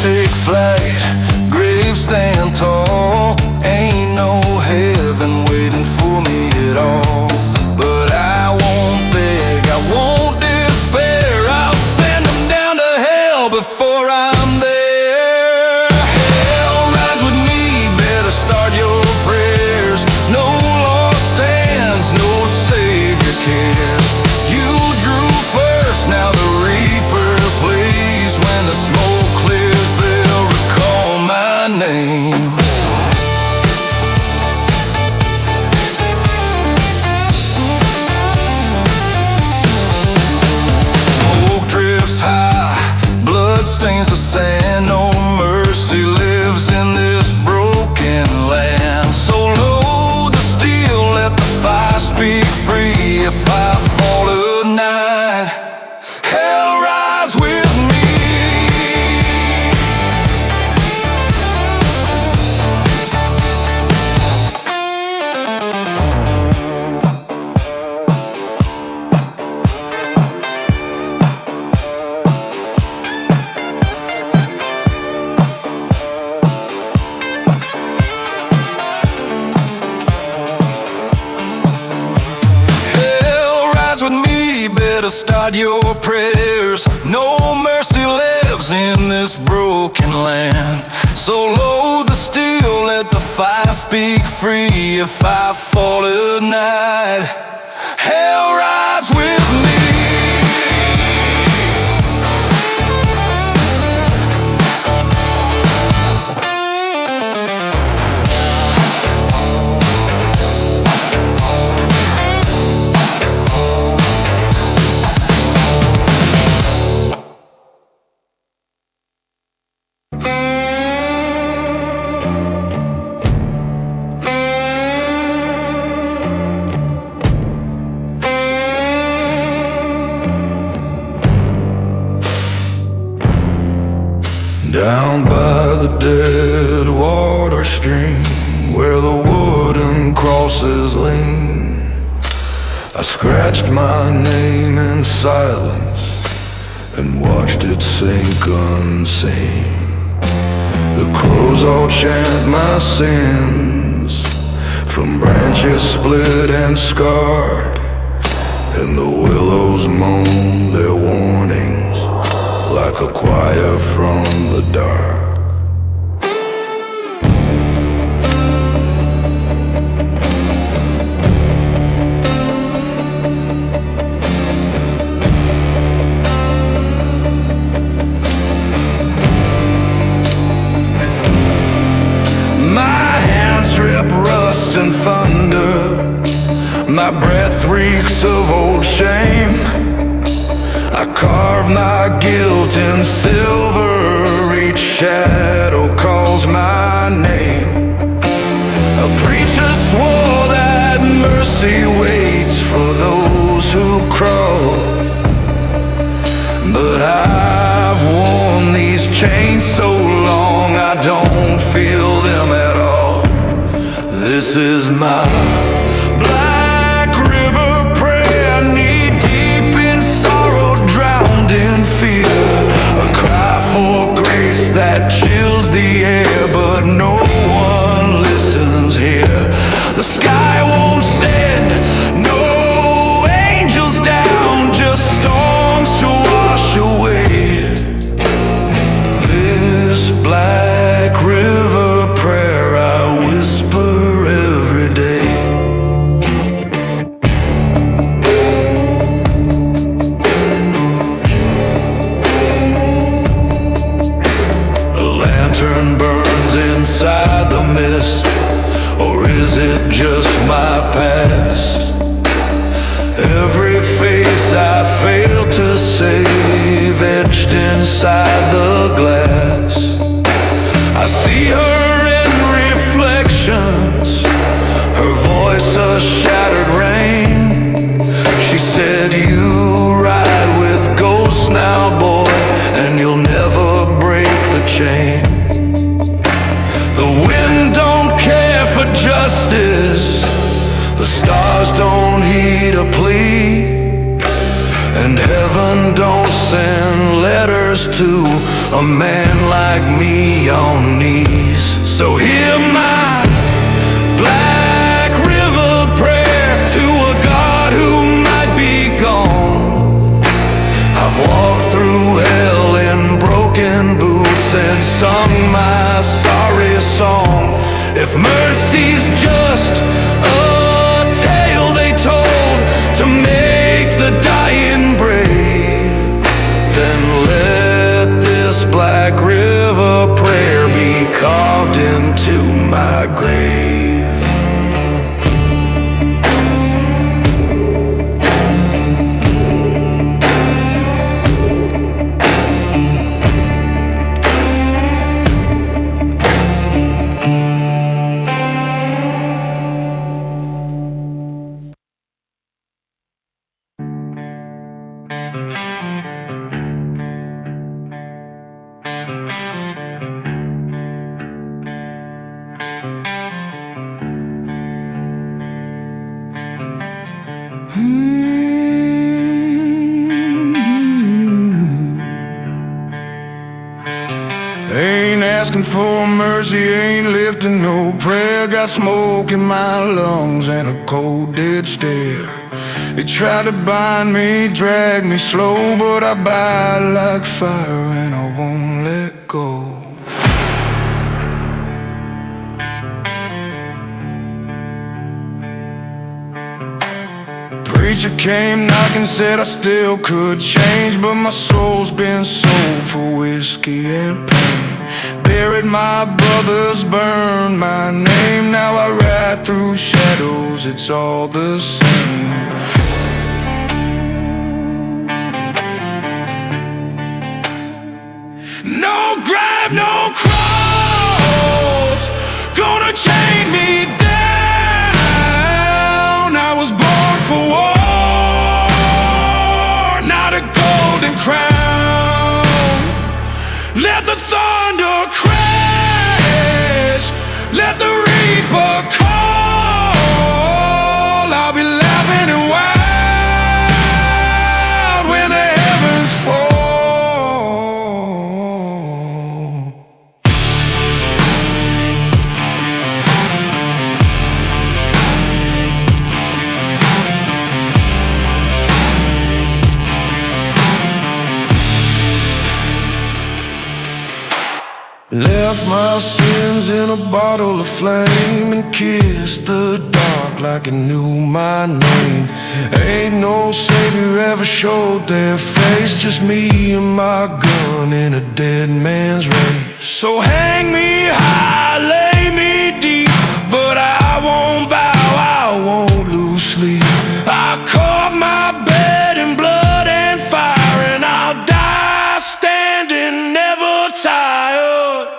Take flight, graves stand tall. Ain't no heaven waiting for me at all. But I won't beg, I won't despair. I'll send them down to hell before I'm there. Hell rides with me, better start your prayer. better start your prayers. No mercy lives in this broken land. So load the steel, let the fire speak free. If I fall tonight, hell rides with me. Down by the dead water stream, where the wooden crosses lean, I scratched my name in silence and watched it sink unseen. The crows all chant my sins, from branches split and scarred, and the willows moan their warnings like a choir from the dark. My hands drip rust and thunder, my breath reeks of old shame. I carve my guilt in silver, each shadow calls my name. A preacher swore that mercy waits for those who crawl, but I've worn these chains so long I don't feel them at all. This is my black river prayer, knee deep in sorrow, drowned in fear, a cry for grace that chills the air, but no one listens here. The sky won't send no angels down, just storms to wash away this black river prayer I whisper every day. Lantern burns inside the mist, or is it just my past? Every face I fail to save, etched inside the glass. I see her in reflections, her voice a shattered rain. She said, you ride with ghosts now, boy, and you'll never break the chain. The wind don't care for justice, the stars don't heed a plea, and heaven don't send letters to a man like me on knees. So hear my black river prayer to a God who might be gone. I've walked through hell in broken boots and sung my sorry song. If mercy's just a tale they told to make the dying brave, then let this black river prayer be carved into my grave. Ain't asking for mercy, ain't lifting no prayer. Got smoke in my lungs and a cold dead stare. They try to bind me, drag me slow, but I bite like fire and I won't let go. Preacher came knocking, said I still could change, but my soul's been sold for whiskey and pain. Buried my brothers, burned my name. Now I ride through shadows, it's all the same. No grave, no cross, gonna chain me down. I was born for war, not a golden crown. Let the thunder crash, let the reaper call. I'll be laughing and wild when the heavens fall. Left my sins in a bottle of flame and kissed the dark like it knew my name. Ain't no savior ever showed their face, just me and my gun in a dead man's race. So hang me high, lay me deep, but I won't bow, I won't lose sleep. I carve my bed in blood and fire, and I'll die standing, never tired.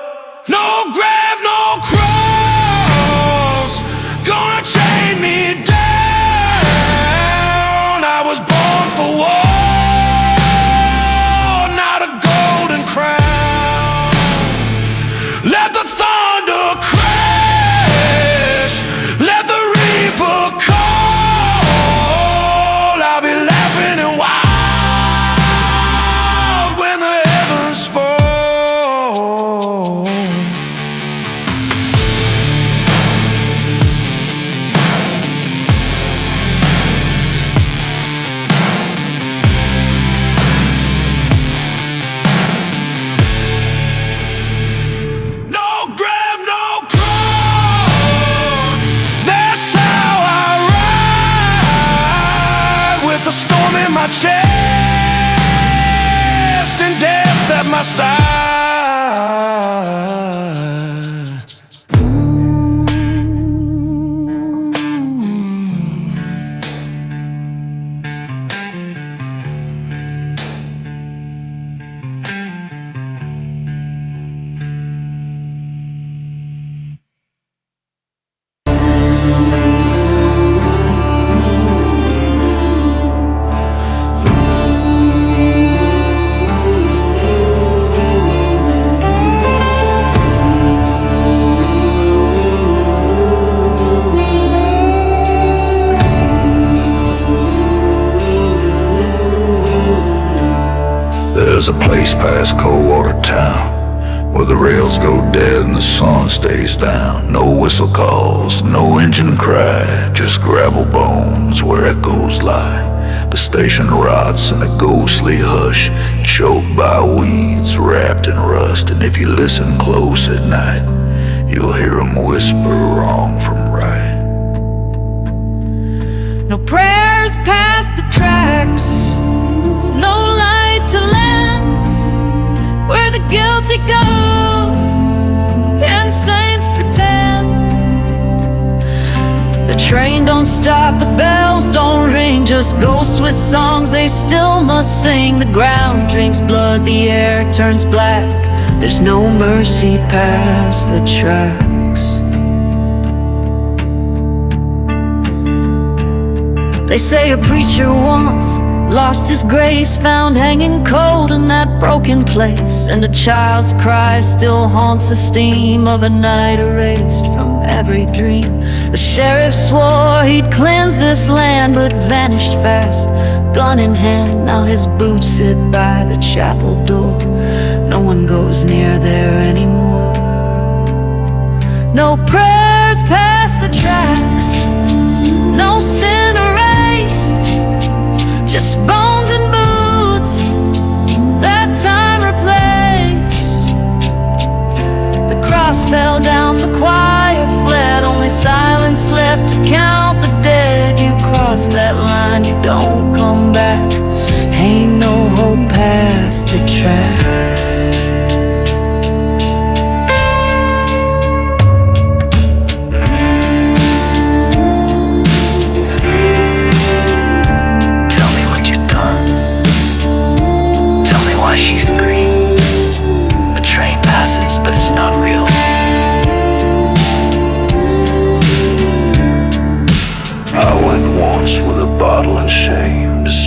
No grave, no cross, gonna chain me down. I was born for war, not a golden crown. Let the thunder crash, let the reaper call. I'll be laughing and wild when the heavens fall. My chest and death at my side. There's a place past Coldwater Town where the rails go dead and the sun stays down. No whistle calls, no engine cry, just gravel bones where echoes lie. The station rots in a ghostly hush, choked by weeds, wrapped in rust. And if you listen close at night, you'll hear 'em whisper wrong from right. No prayers past the tracks, no light to land, where the guilty go and saints pretend. The train don't stop, the bells don't ring, just ghosts with songs they still must sing. The ground drinks blood, the air turns black, there's no mercy past the tracks. They say a preacher once lost his grace, found hanging cold in that broken place, and a child's cry still haunts the steam of a night erased from every dream. The sheriff swore he'd cleanse this land, but vanished fast, gun in hand. Now his boots sit by the chapel door, no one goes near there anymore. No prayers past the tracks, no sin erased,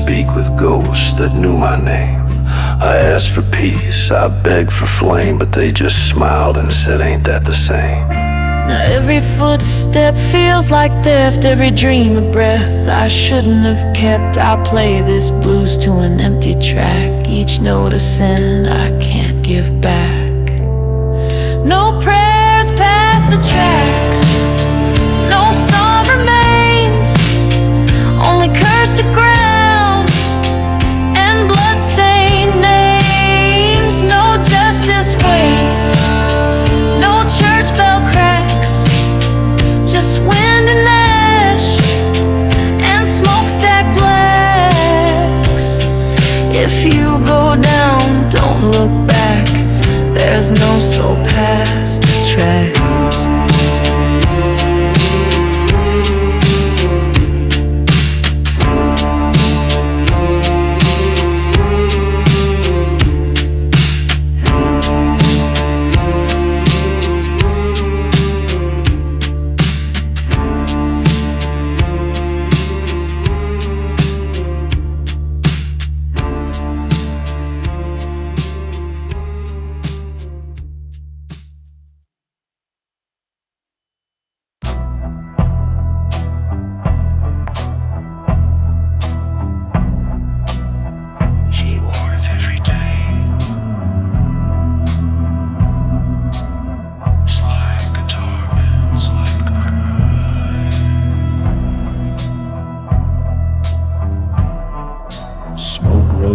speak with ghosts that knew my name. I asked for peace, I begged for flame, but they just smiled and said, ain't that the same? Now every footstep feels like theft, every dream a breath I shouldn't have kept. I play this blues to an empty track, each note a sin I can't give back. No prayers past the tracks, no song remains, only cursed ground and bloodstained names. No justice waits, no church bell cracks, just wind and ash and smokestack blacks. If you go down, don't look back, there's no soul past the tracks.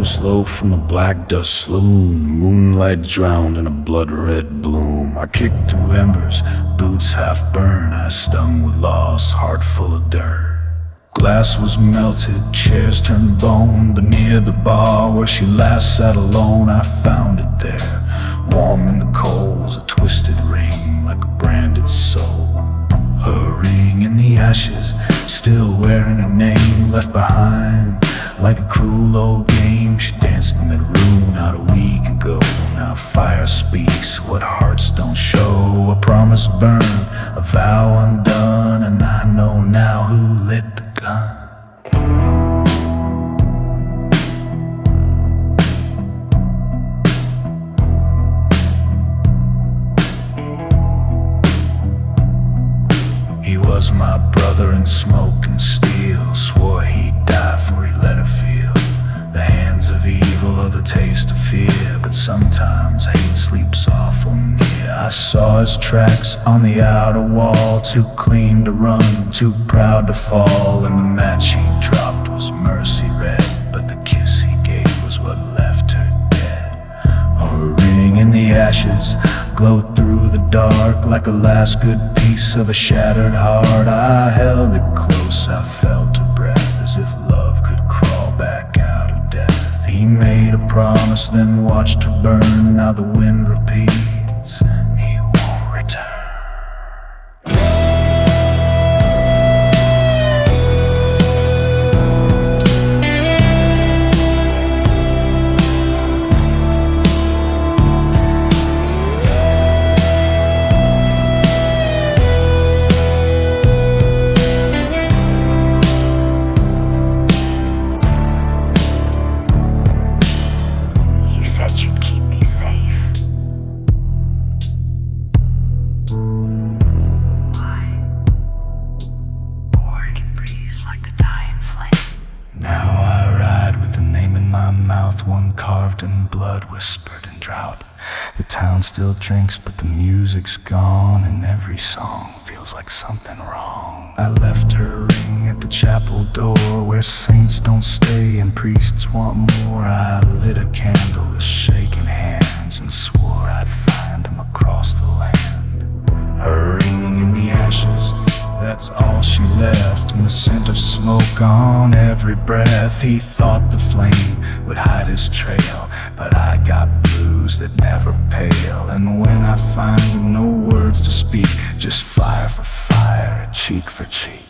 Slow from a black dust slume, moonlight drowned in a blood-red bloom. I kicked through embers, boots half burned. I stung with loss, heart full of dirt. Glass was melted, chairs turned bone, but near the bar where she last sat alone, I found it there, warm in the coals, a twisted ring like a branded soul. Her ring in the ashes, still wearing a name left behind. Like a cruel old game, she danced in that room not a week ago. Now fire speaks what hearts don't show. A promise burned, a vow undone, and I know now who lit the gun. He was my brother in smoke and steel, swore he'd die for he let her feel the hands of evil or the taste of fear. But sometimes hate sleeps awful near. I saw his tracks on the outer wall, too clean to run, too proud to fall. And the match he dropped was mercy red, but the kiss he gave was what left her dead. Her ring in the ashes glowed through the dark like a last good piece of a shattered heart. I held it close, I felt her breath, as if love could crawl back out of death. He made a promise, then watched her burn. Now the wind repeats, he won't return. One carved in blood, whispered in drought. The town still drinks, but the music's gone, and every song feels like something wrong. I left her ring at the chapel door, where saints don't stay and priests want more. I lit a candle with shaking hands and swore I'd find him across the land. Her ringing in the ashes, that's all she left, and the scent of smoke on every breath. He thought the flame would hide his trail, but I got blues that never pale. And when I find him, no words to speak, just fire for fire, cheek for cheek.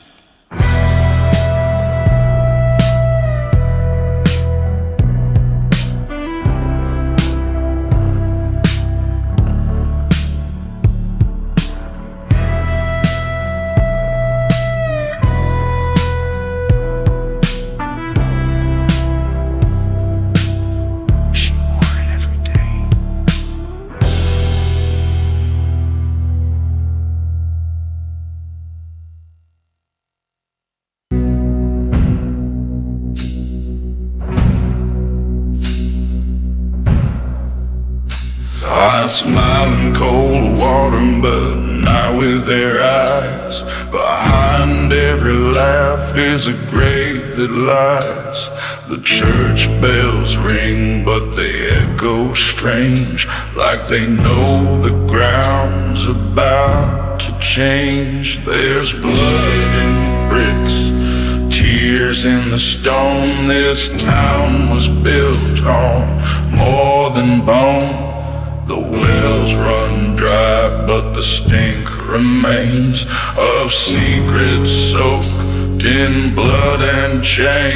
smiling cold water, but not with their eyes. Behind every laugh is a grave that lies. The church bells ring, but they echo strange, like they know the ground's about to change. There's blood in the bricks, tears in the stone. This town was built on more than bone. The wells run dry, but the stink remains of secrets soaked in blood and change.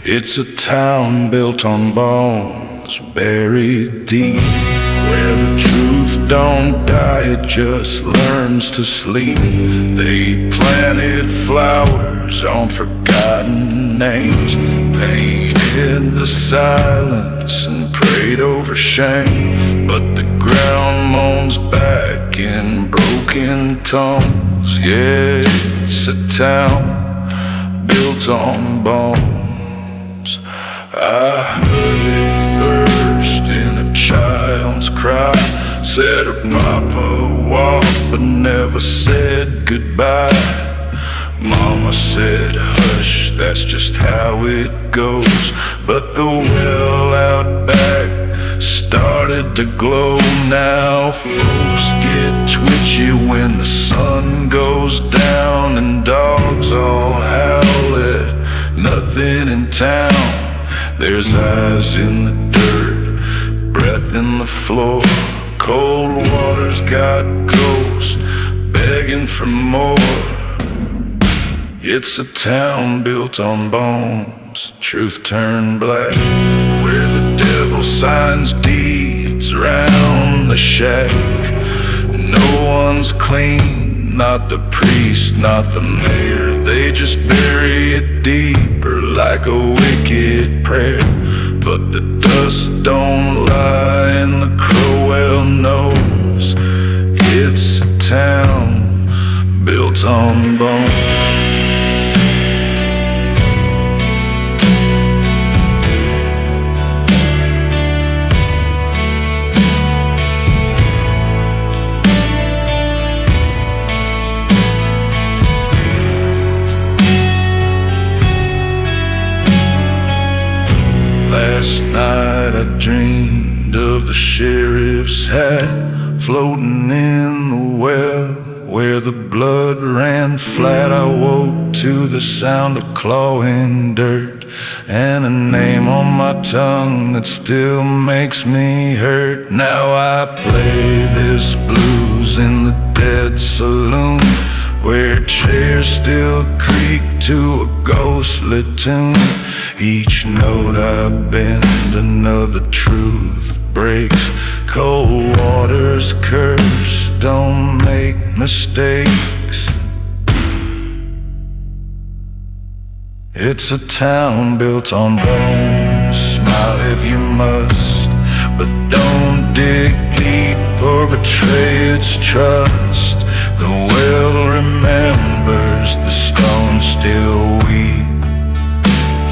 It's a town built on bones, buried deep, where the truth don't die, it just learns to sleep. They planted flowers on forgotten names, painted the silence and prayed over shame. But the ground moans back in broken tones. Yeah, it's a town built on bones. I heard it first in a child's cry. Said her papa walked but never said goodbye. Mama said hush, that's just how it goes. But the well out back started to glow. Now folks get twitchy when the sun goes down, and dogs all howl at nothing in town. There's eyes in the dirt, breath in the floor. Cold water's got ghosts begging for more. It's a town built on bones, truth turned black, where the devil signs deeds around the shack. No one's clean, not the priest, not the mayor. They just bury it deeper like a wicked prayer. But the dust don't lie and the crow well knows. It's a town built on bones. Last night I dreamed of the sheriff's hat floating in the well where the blood ran flat. I woke to the sound of clawing dirt and a name on my tongue that still makes me hurt. Now I play this blues in the dead saloon, where chairs still creak to a ghostly tune. Each note I bend, another truth breaks. Cold water's curse, don't make mistakes. It's a town built on bones. Smile if you must, but don't dig deep or betray its trust. The well remembers, the stone still weep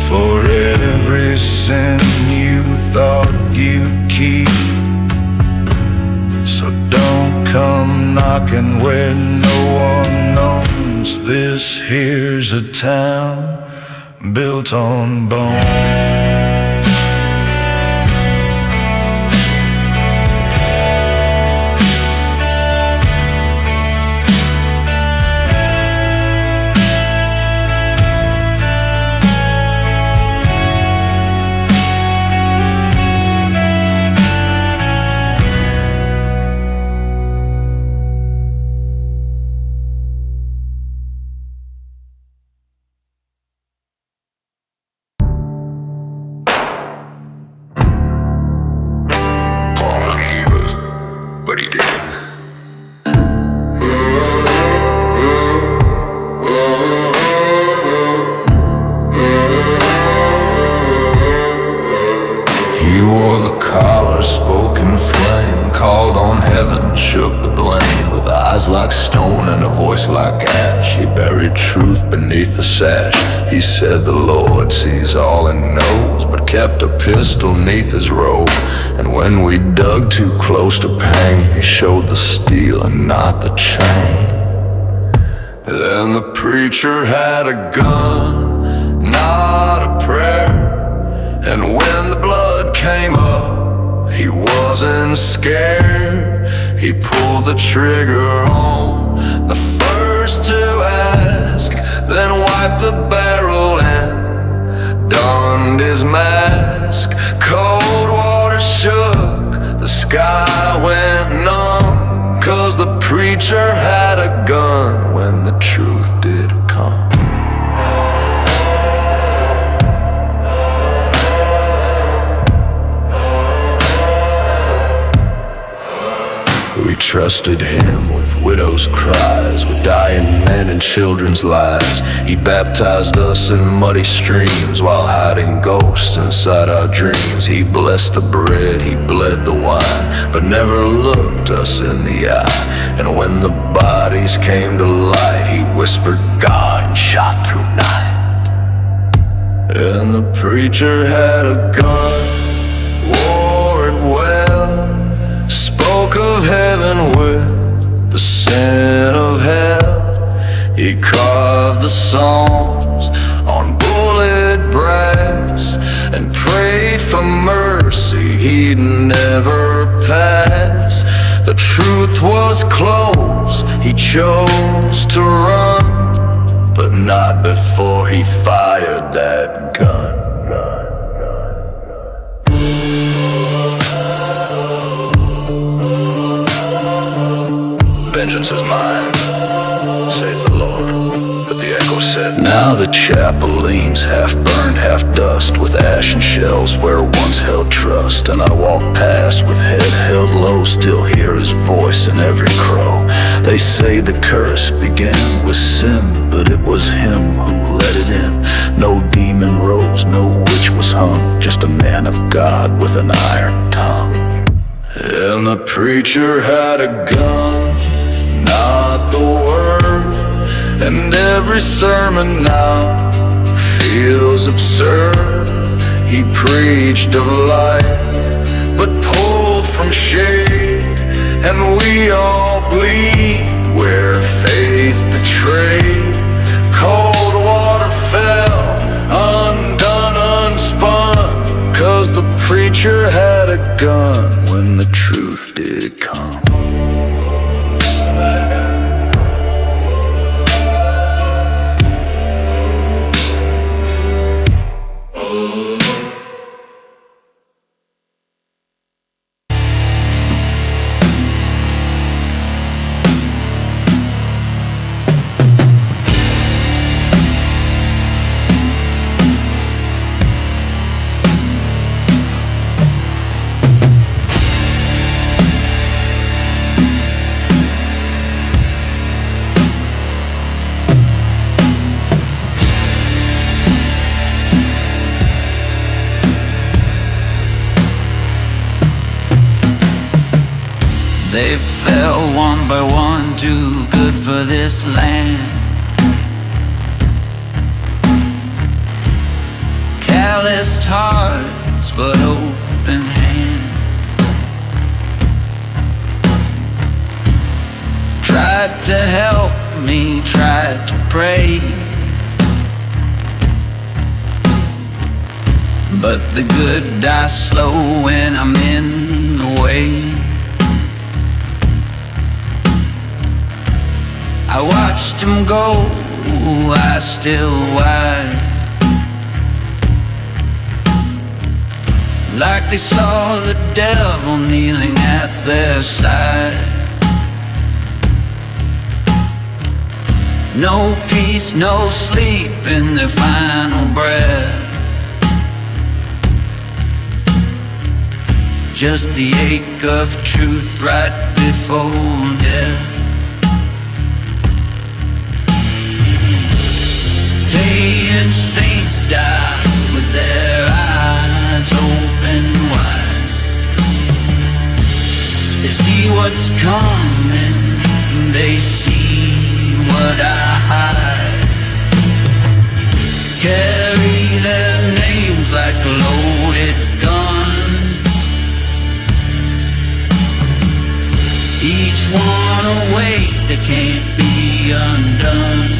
for every sin you thought you'd keep. So don't come knocking where no one knows. This here's a town built on bones. But he did. He wore the collar, spoke in flame, called on heaven, shook the blame with eyes Eyes like stone and a voice like ash. He buried truth beneath the sash. He said the Lord sees all and knows, but kept a pistol neath his robe. And when we dug too close to pain, he showed the steel and not the chain. Then the preacher had a gun, not a prayer. And when the blood came up, he wasn't scared. He pulled the trigger on the first to ask, then wiped the barrel and donned his mask. Cold water shook, the sky went numb, 'cause the preacher had a gun when the truth did come. We trusted him with widows' cries, with dying men and children's lives. He baptized us in muddy streams while hiding ghosts inside our dreams. He blessed the bread, he bled the wine, but never looked us in the eye. And when the bodies came to light, he whispered God and shot through night. And the preacher had a gun, wore it well, spoke of heaven with the sin of hell. He carved the Psalms on bullet brass and prayed for mercy he'd never pass. The truth was close, he chose to run, but not before he fired that gun. Vengeance is mine, saith the Lord. But the echo said, now the chapel leans half burned, half dust, with ash and shells where once held trust. And I walk past with head held low, still hear his voice in every crow. They say the curse began with sin, but it was him who let it in. No demon rose, no witch was hung, just a man of God with an iron tongue. And the preacher had a gun, not the word. And every sermon now feels absurd. He preached of light, but pulled from shade. And we all bleed where faith betrayed. Cold water fell, undone, unspun, 'cause the preacher had a gun when the truth did come. They fell one by one, too good for this land. Calloused hearts, but open hands. Tried to help me, tried to pray, but the good die slow when I'm in the way. I watched him go, I still wide, like they saw the devil kneeling at their side. No peace, no sleep in their final breath, just the ache of truth right before death. Saying saints die with their eyes open wide. They see what's coming, they see what I hide. Carry their names like loaded guns, each one a weight that can't be undone.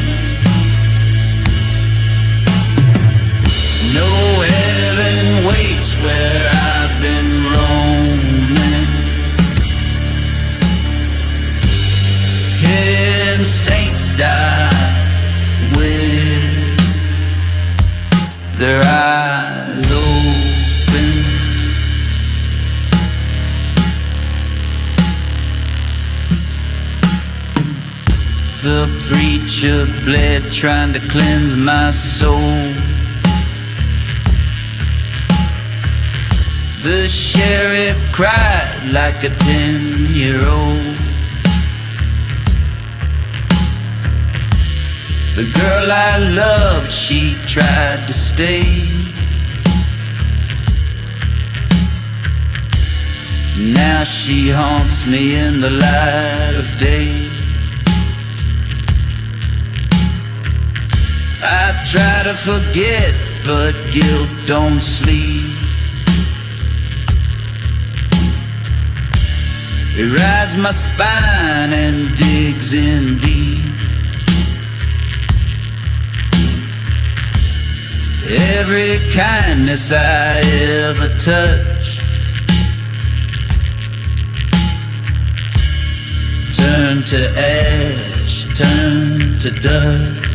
No heaven waits where I've been roaming. Can saints die with their eyes open? The preacher bled trying to cleanse my soul. The sheriff cried like a 10-year-old. The girl I loved, she tried to stay. Now she haunts me in the light of day. I try to forget, but guilt don't sleep. It rides my spine and digs in deep. Every kindness I ever touched turned to ash, turned to dust.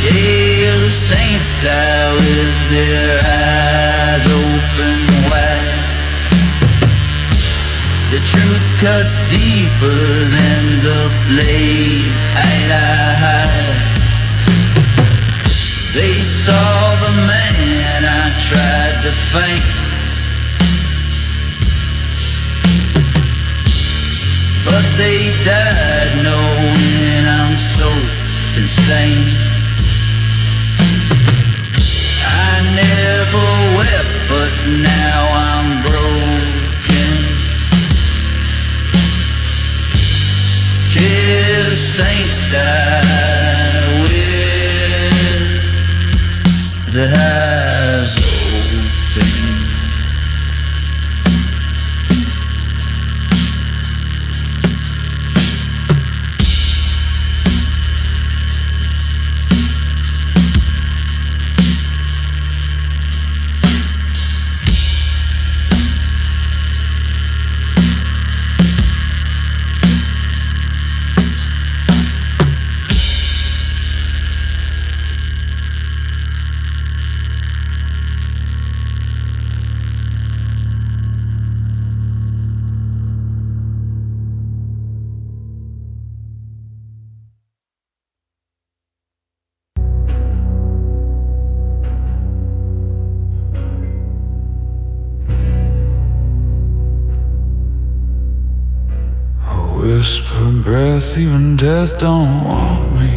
Yeah, the saints die with their eyes open wide. The truth cuts deeper than the blade I hide. They saw the man I tried to faint, but they died knowing I'm soaked and stained. I never wept, but now I'm broken. Kill saints die with the eyes open. Whisper breath, even death don't want me.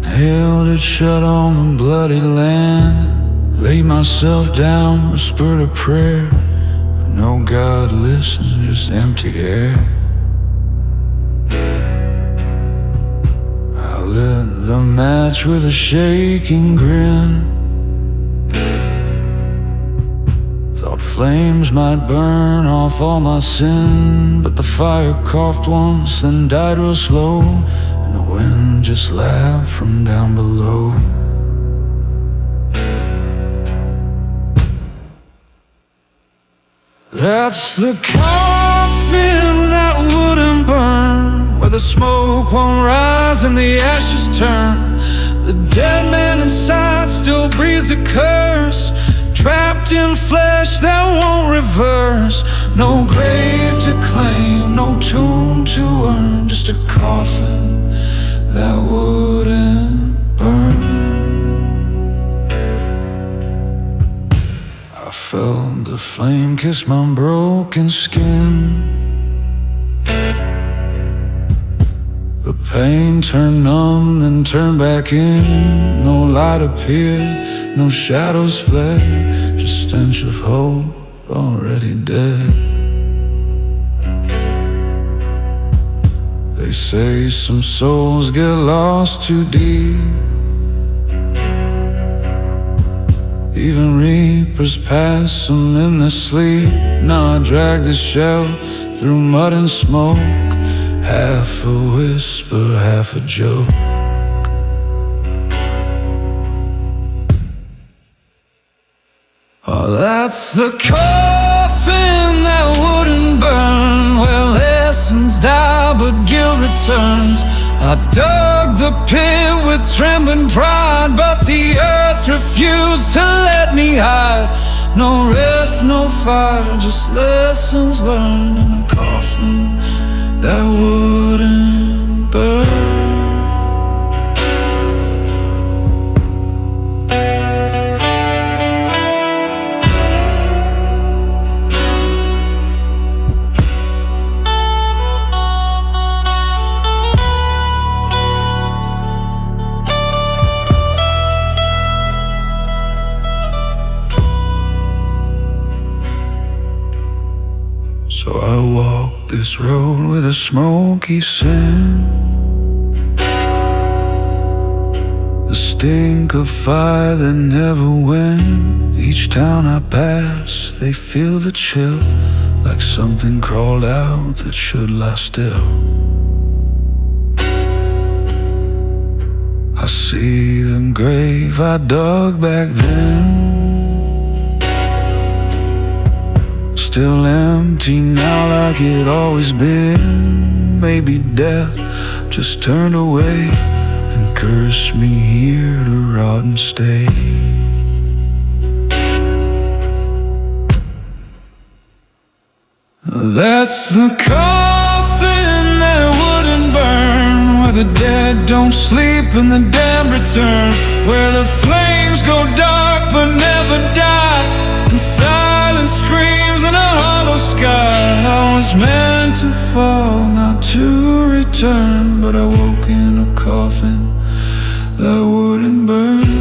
Held it shut on the bloody land. Laid myself down, whispered a prayer, but no God listened, just empty air. I lit the match with a shaking grin. Thought flames might burn off all my sin, but the fire coughed once, then died real slow, and the wind just laughed from down below. That's the coffin that wouldn't burn, where the smoke won't rise and the ashes turn. The dead man inside still breathes a curse, trapped in flesh that won't reverse. No grave to claim, no tomb to earn, just a coffin that wouldn't burn. I felt the flame kiss my broken skin. The Pain turned numb, then turned back in. No light appeared, no shadows fled, just stench of hope already dead. They say some souls get lost too deep. Even reapers pass them in their sleep. Now I drag this shell through mud and smoke, half a whisper, half a joke. Oh, that's the coffin that wouldn't burn, where lessons die but guilt returns. I dug the pit with trembling pride, but the earth refused to let me hide. No rest, no fire, just lessons learned in a coffin that wouldn't burn. So I walk this road with a smoky scent, the stink of fire that never went. Each town I pass, they feel the chill, like something crawled out that should lie still. I see the grave I dug back then, still empty now like it always been. Maybe death just turned away and cursed me here to rot and stay. That's the coffin that wouldn't burn, where the dead don't sleep and the damned return, where the flames go dark but never die, and silence screams in a hollow sky. I was meant to fall, not to return, but I woke in a coffin that wouldn't burn.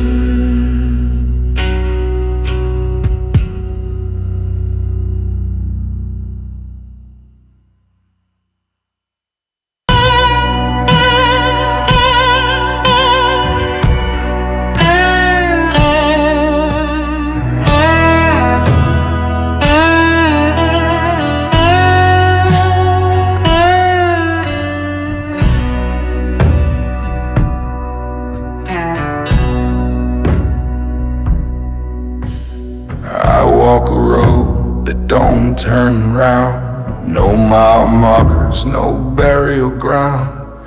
Walk a road that don't turn round, no mile markers, no burial ground.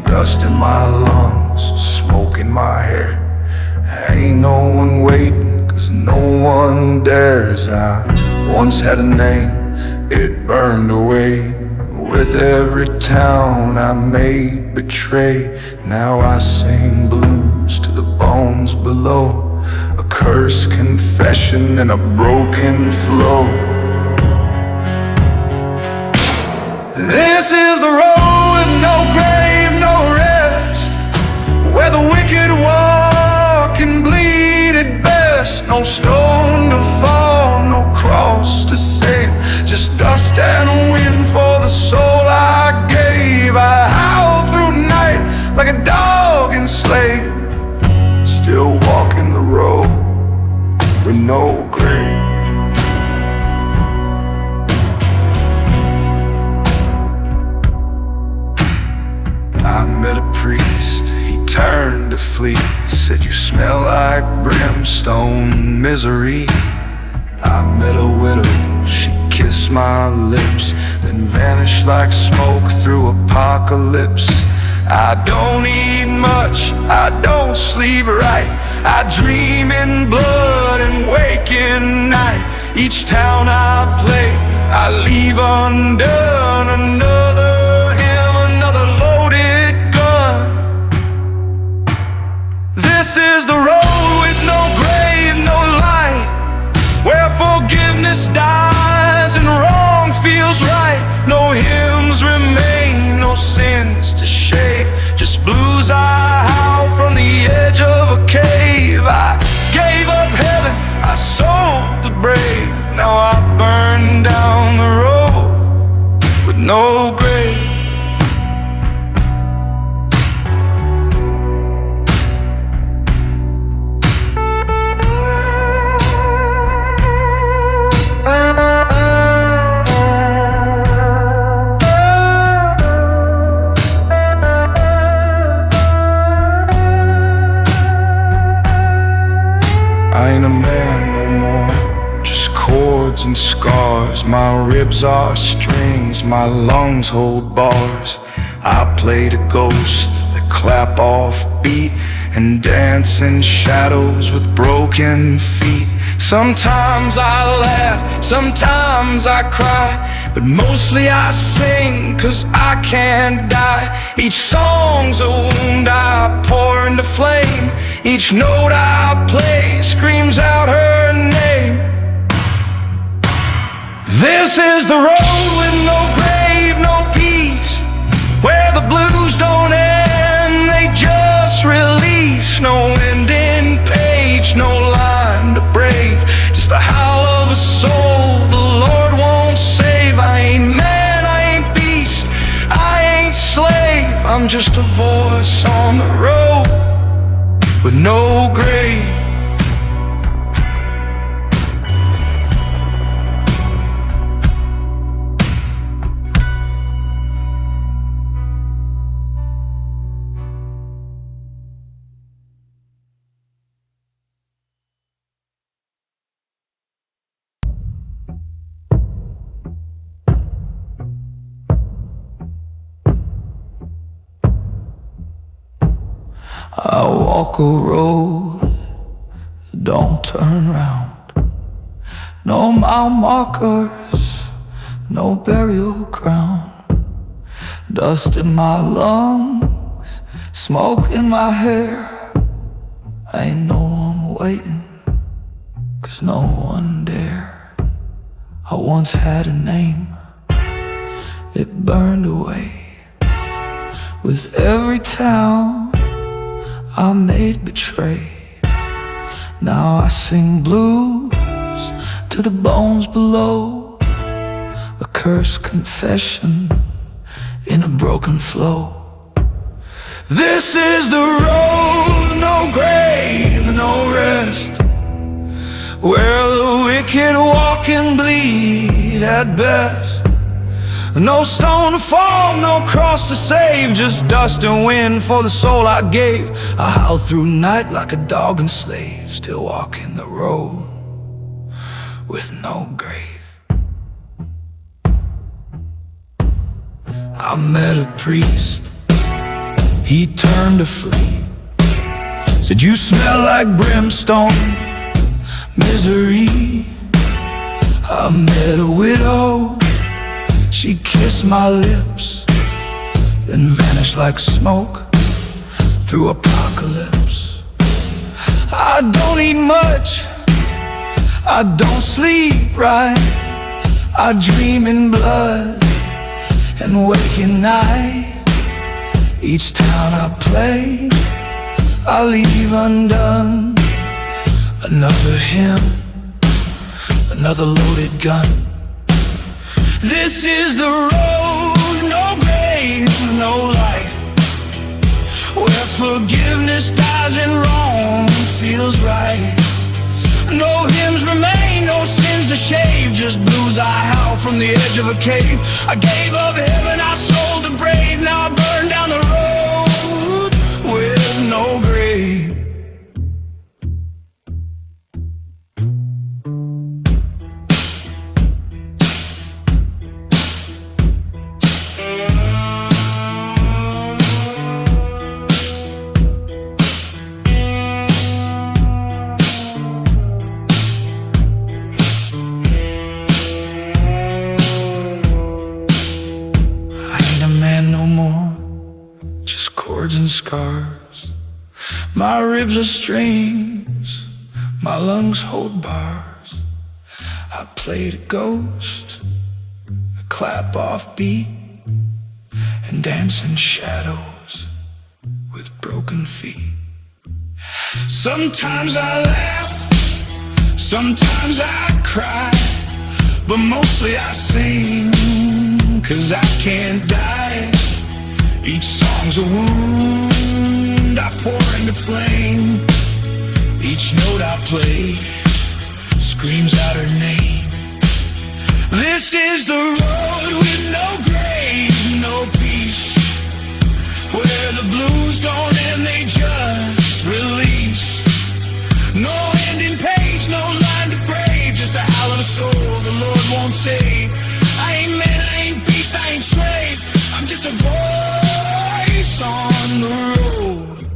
Dust in my lungs, smoke in my hair. Ain't no one waiting, cause no one dares. I once had a name, it burned away with every town I made betray. Now I sing blues to the bones below, a cursed confession in a broken flow. This is the road with no grave, no rest, where the wicked walk and bleed at best. No stone to fall, no cross to save, just dust and wind for the soul I gave. I howl through night like a dog enslaved, still walking the road with no grave. I met a priest, he turned to flee, said you smell like brimstone misery. I met a widow, she kissed my lips, then vanished like smoke through apocalypse. I don't eat much, I don't sleep right, I dream in blood and wake in night. Each town I play, I leave undone. Another hymn, another loaded gun. This is the road with no grave, no light, where forgiveness dies and wrong feels right. No hymns remain, no sins to shave, Now I burn down the road with no grave. I ain't a man no more, just chords and scars. My ribs are strings, my lungs hold bars. I played a ghost that clap off beat and dance in shadows with broken feet. Sometimes I laugh, sometimes I cry, but mostly I sing 'cause I can't die. Each song's a wound I pour into flame. Each note I play screams out her name. This is the road with no grave, no peace, where the blues don't end, they just release. No ending page, no line to brave, just the howl of a soul the Lord won't save. I ain't man, I ain't beast, I ain't slave, I'm just a voice on the road with no grave. I walk a road, don't turn round. No mile markers, no burial ground. Dust in my lungs, smoke in my hair. I know I'm waiting, 'cause no one dare. I once had a name, it burned away. With every town I made betray. Now I sing blues to the bones below, a cursed confession in a broken flow. This is the road, no grave, no rest, where the wicked walk and bleed at best. No stone to fall, no cross to save, just dust and wind for the soul I gave. I howl through night like a dog and slave, still walking the road with no grave. I met a priest, he turned to flee, said you smell like brimstone, misery. I met a widow, she kissed my lips, then vanished like smoke through apocalypse. I don't eat much, I don't sleep right, I dream in blood and wake at night. Each town I play, I leave undone. Another hymn, another loaded gun. This is the road, no grave, no light, where forgiveness dies and wrong feels right. No hymns remain, no sins to shave, just blues I howl from the edge of a cave. I gave up heaven, I sold the brave, now I burn down the road with no grave. And scars, my ribs are strings, my lungs hold bars. I played a ghost, a clap off beat, and dance in shadows with broken feet. Sometimes I laugh, sometimes I cry, but mostly I sing, 'cause I can't die. Each song's a wound I pour into flame. Each note I play screams out her name. This is the road with no grave, no peace, where the blues don't end, they just release. No ending page, no line to brave, just the howl of a soul the Lord won't save. I ain't man, I ain't beast, I ain't slave, I'm just a voice on the road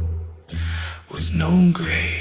with no grave.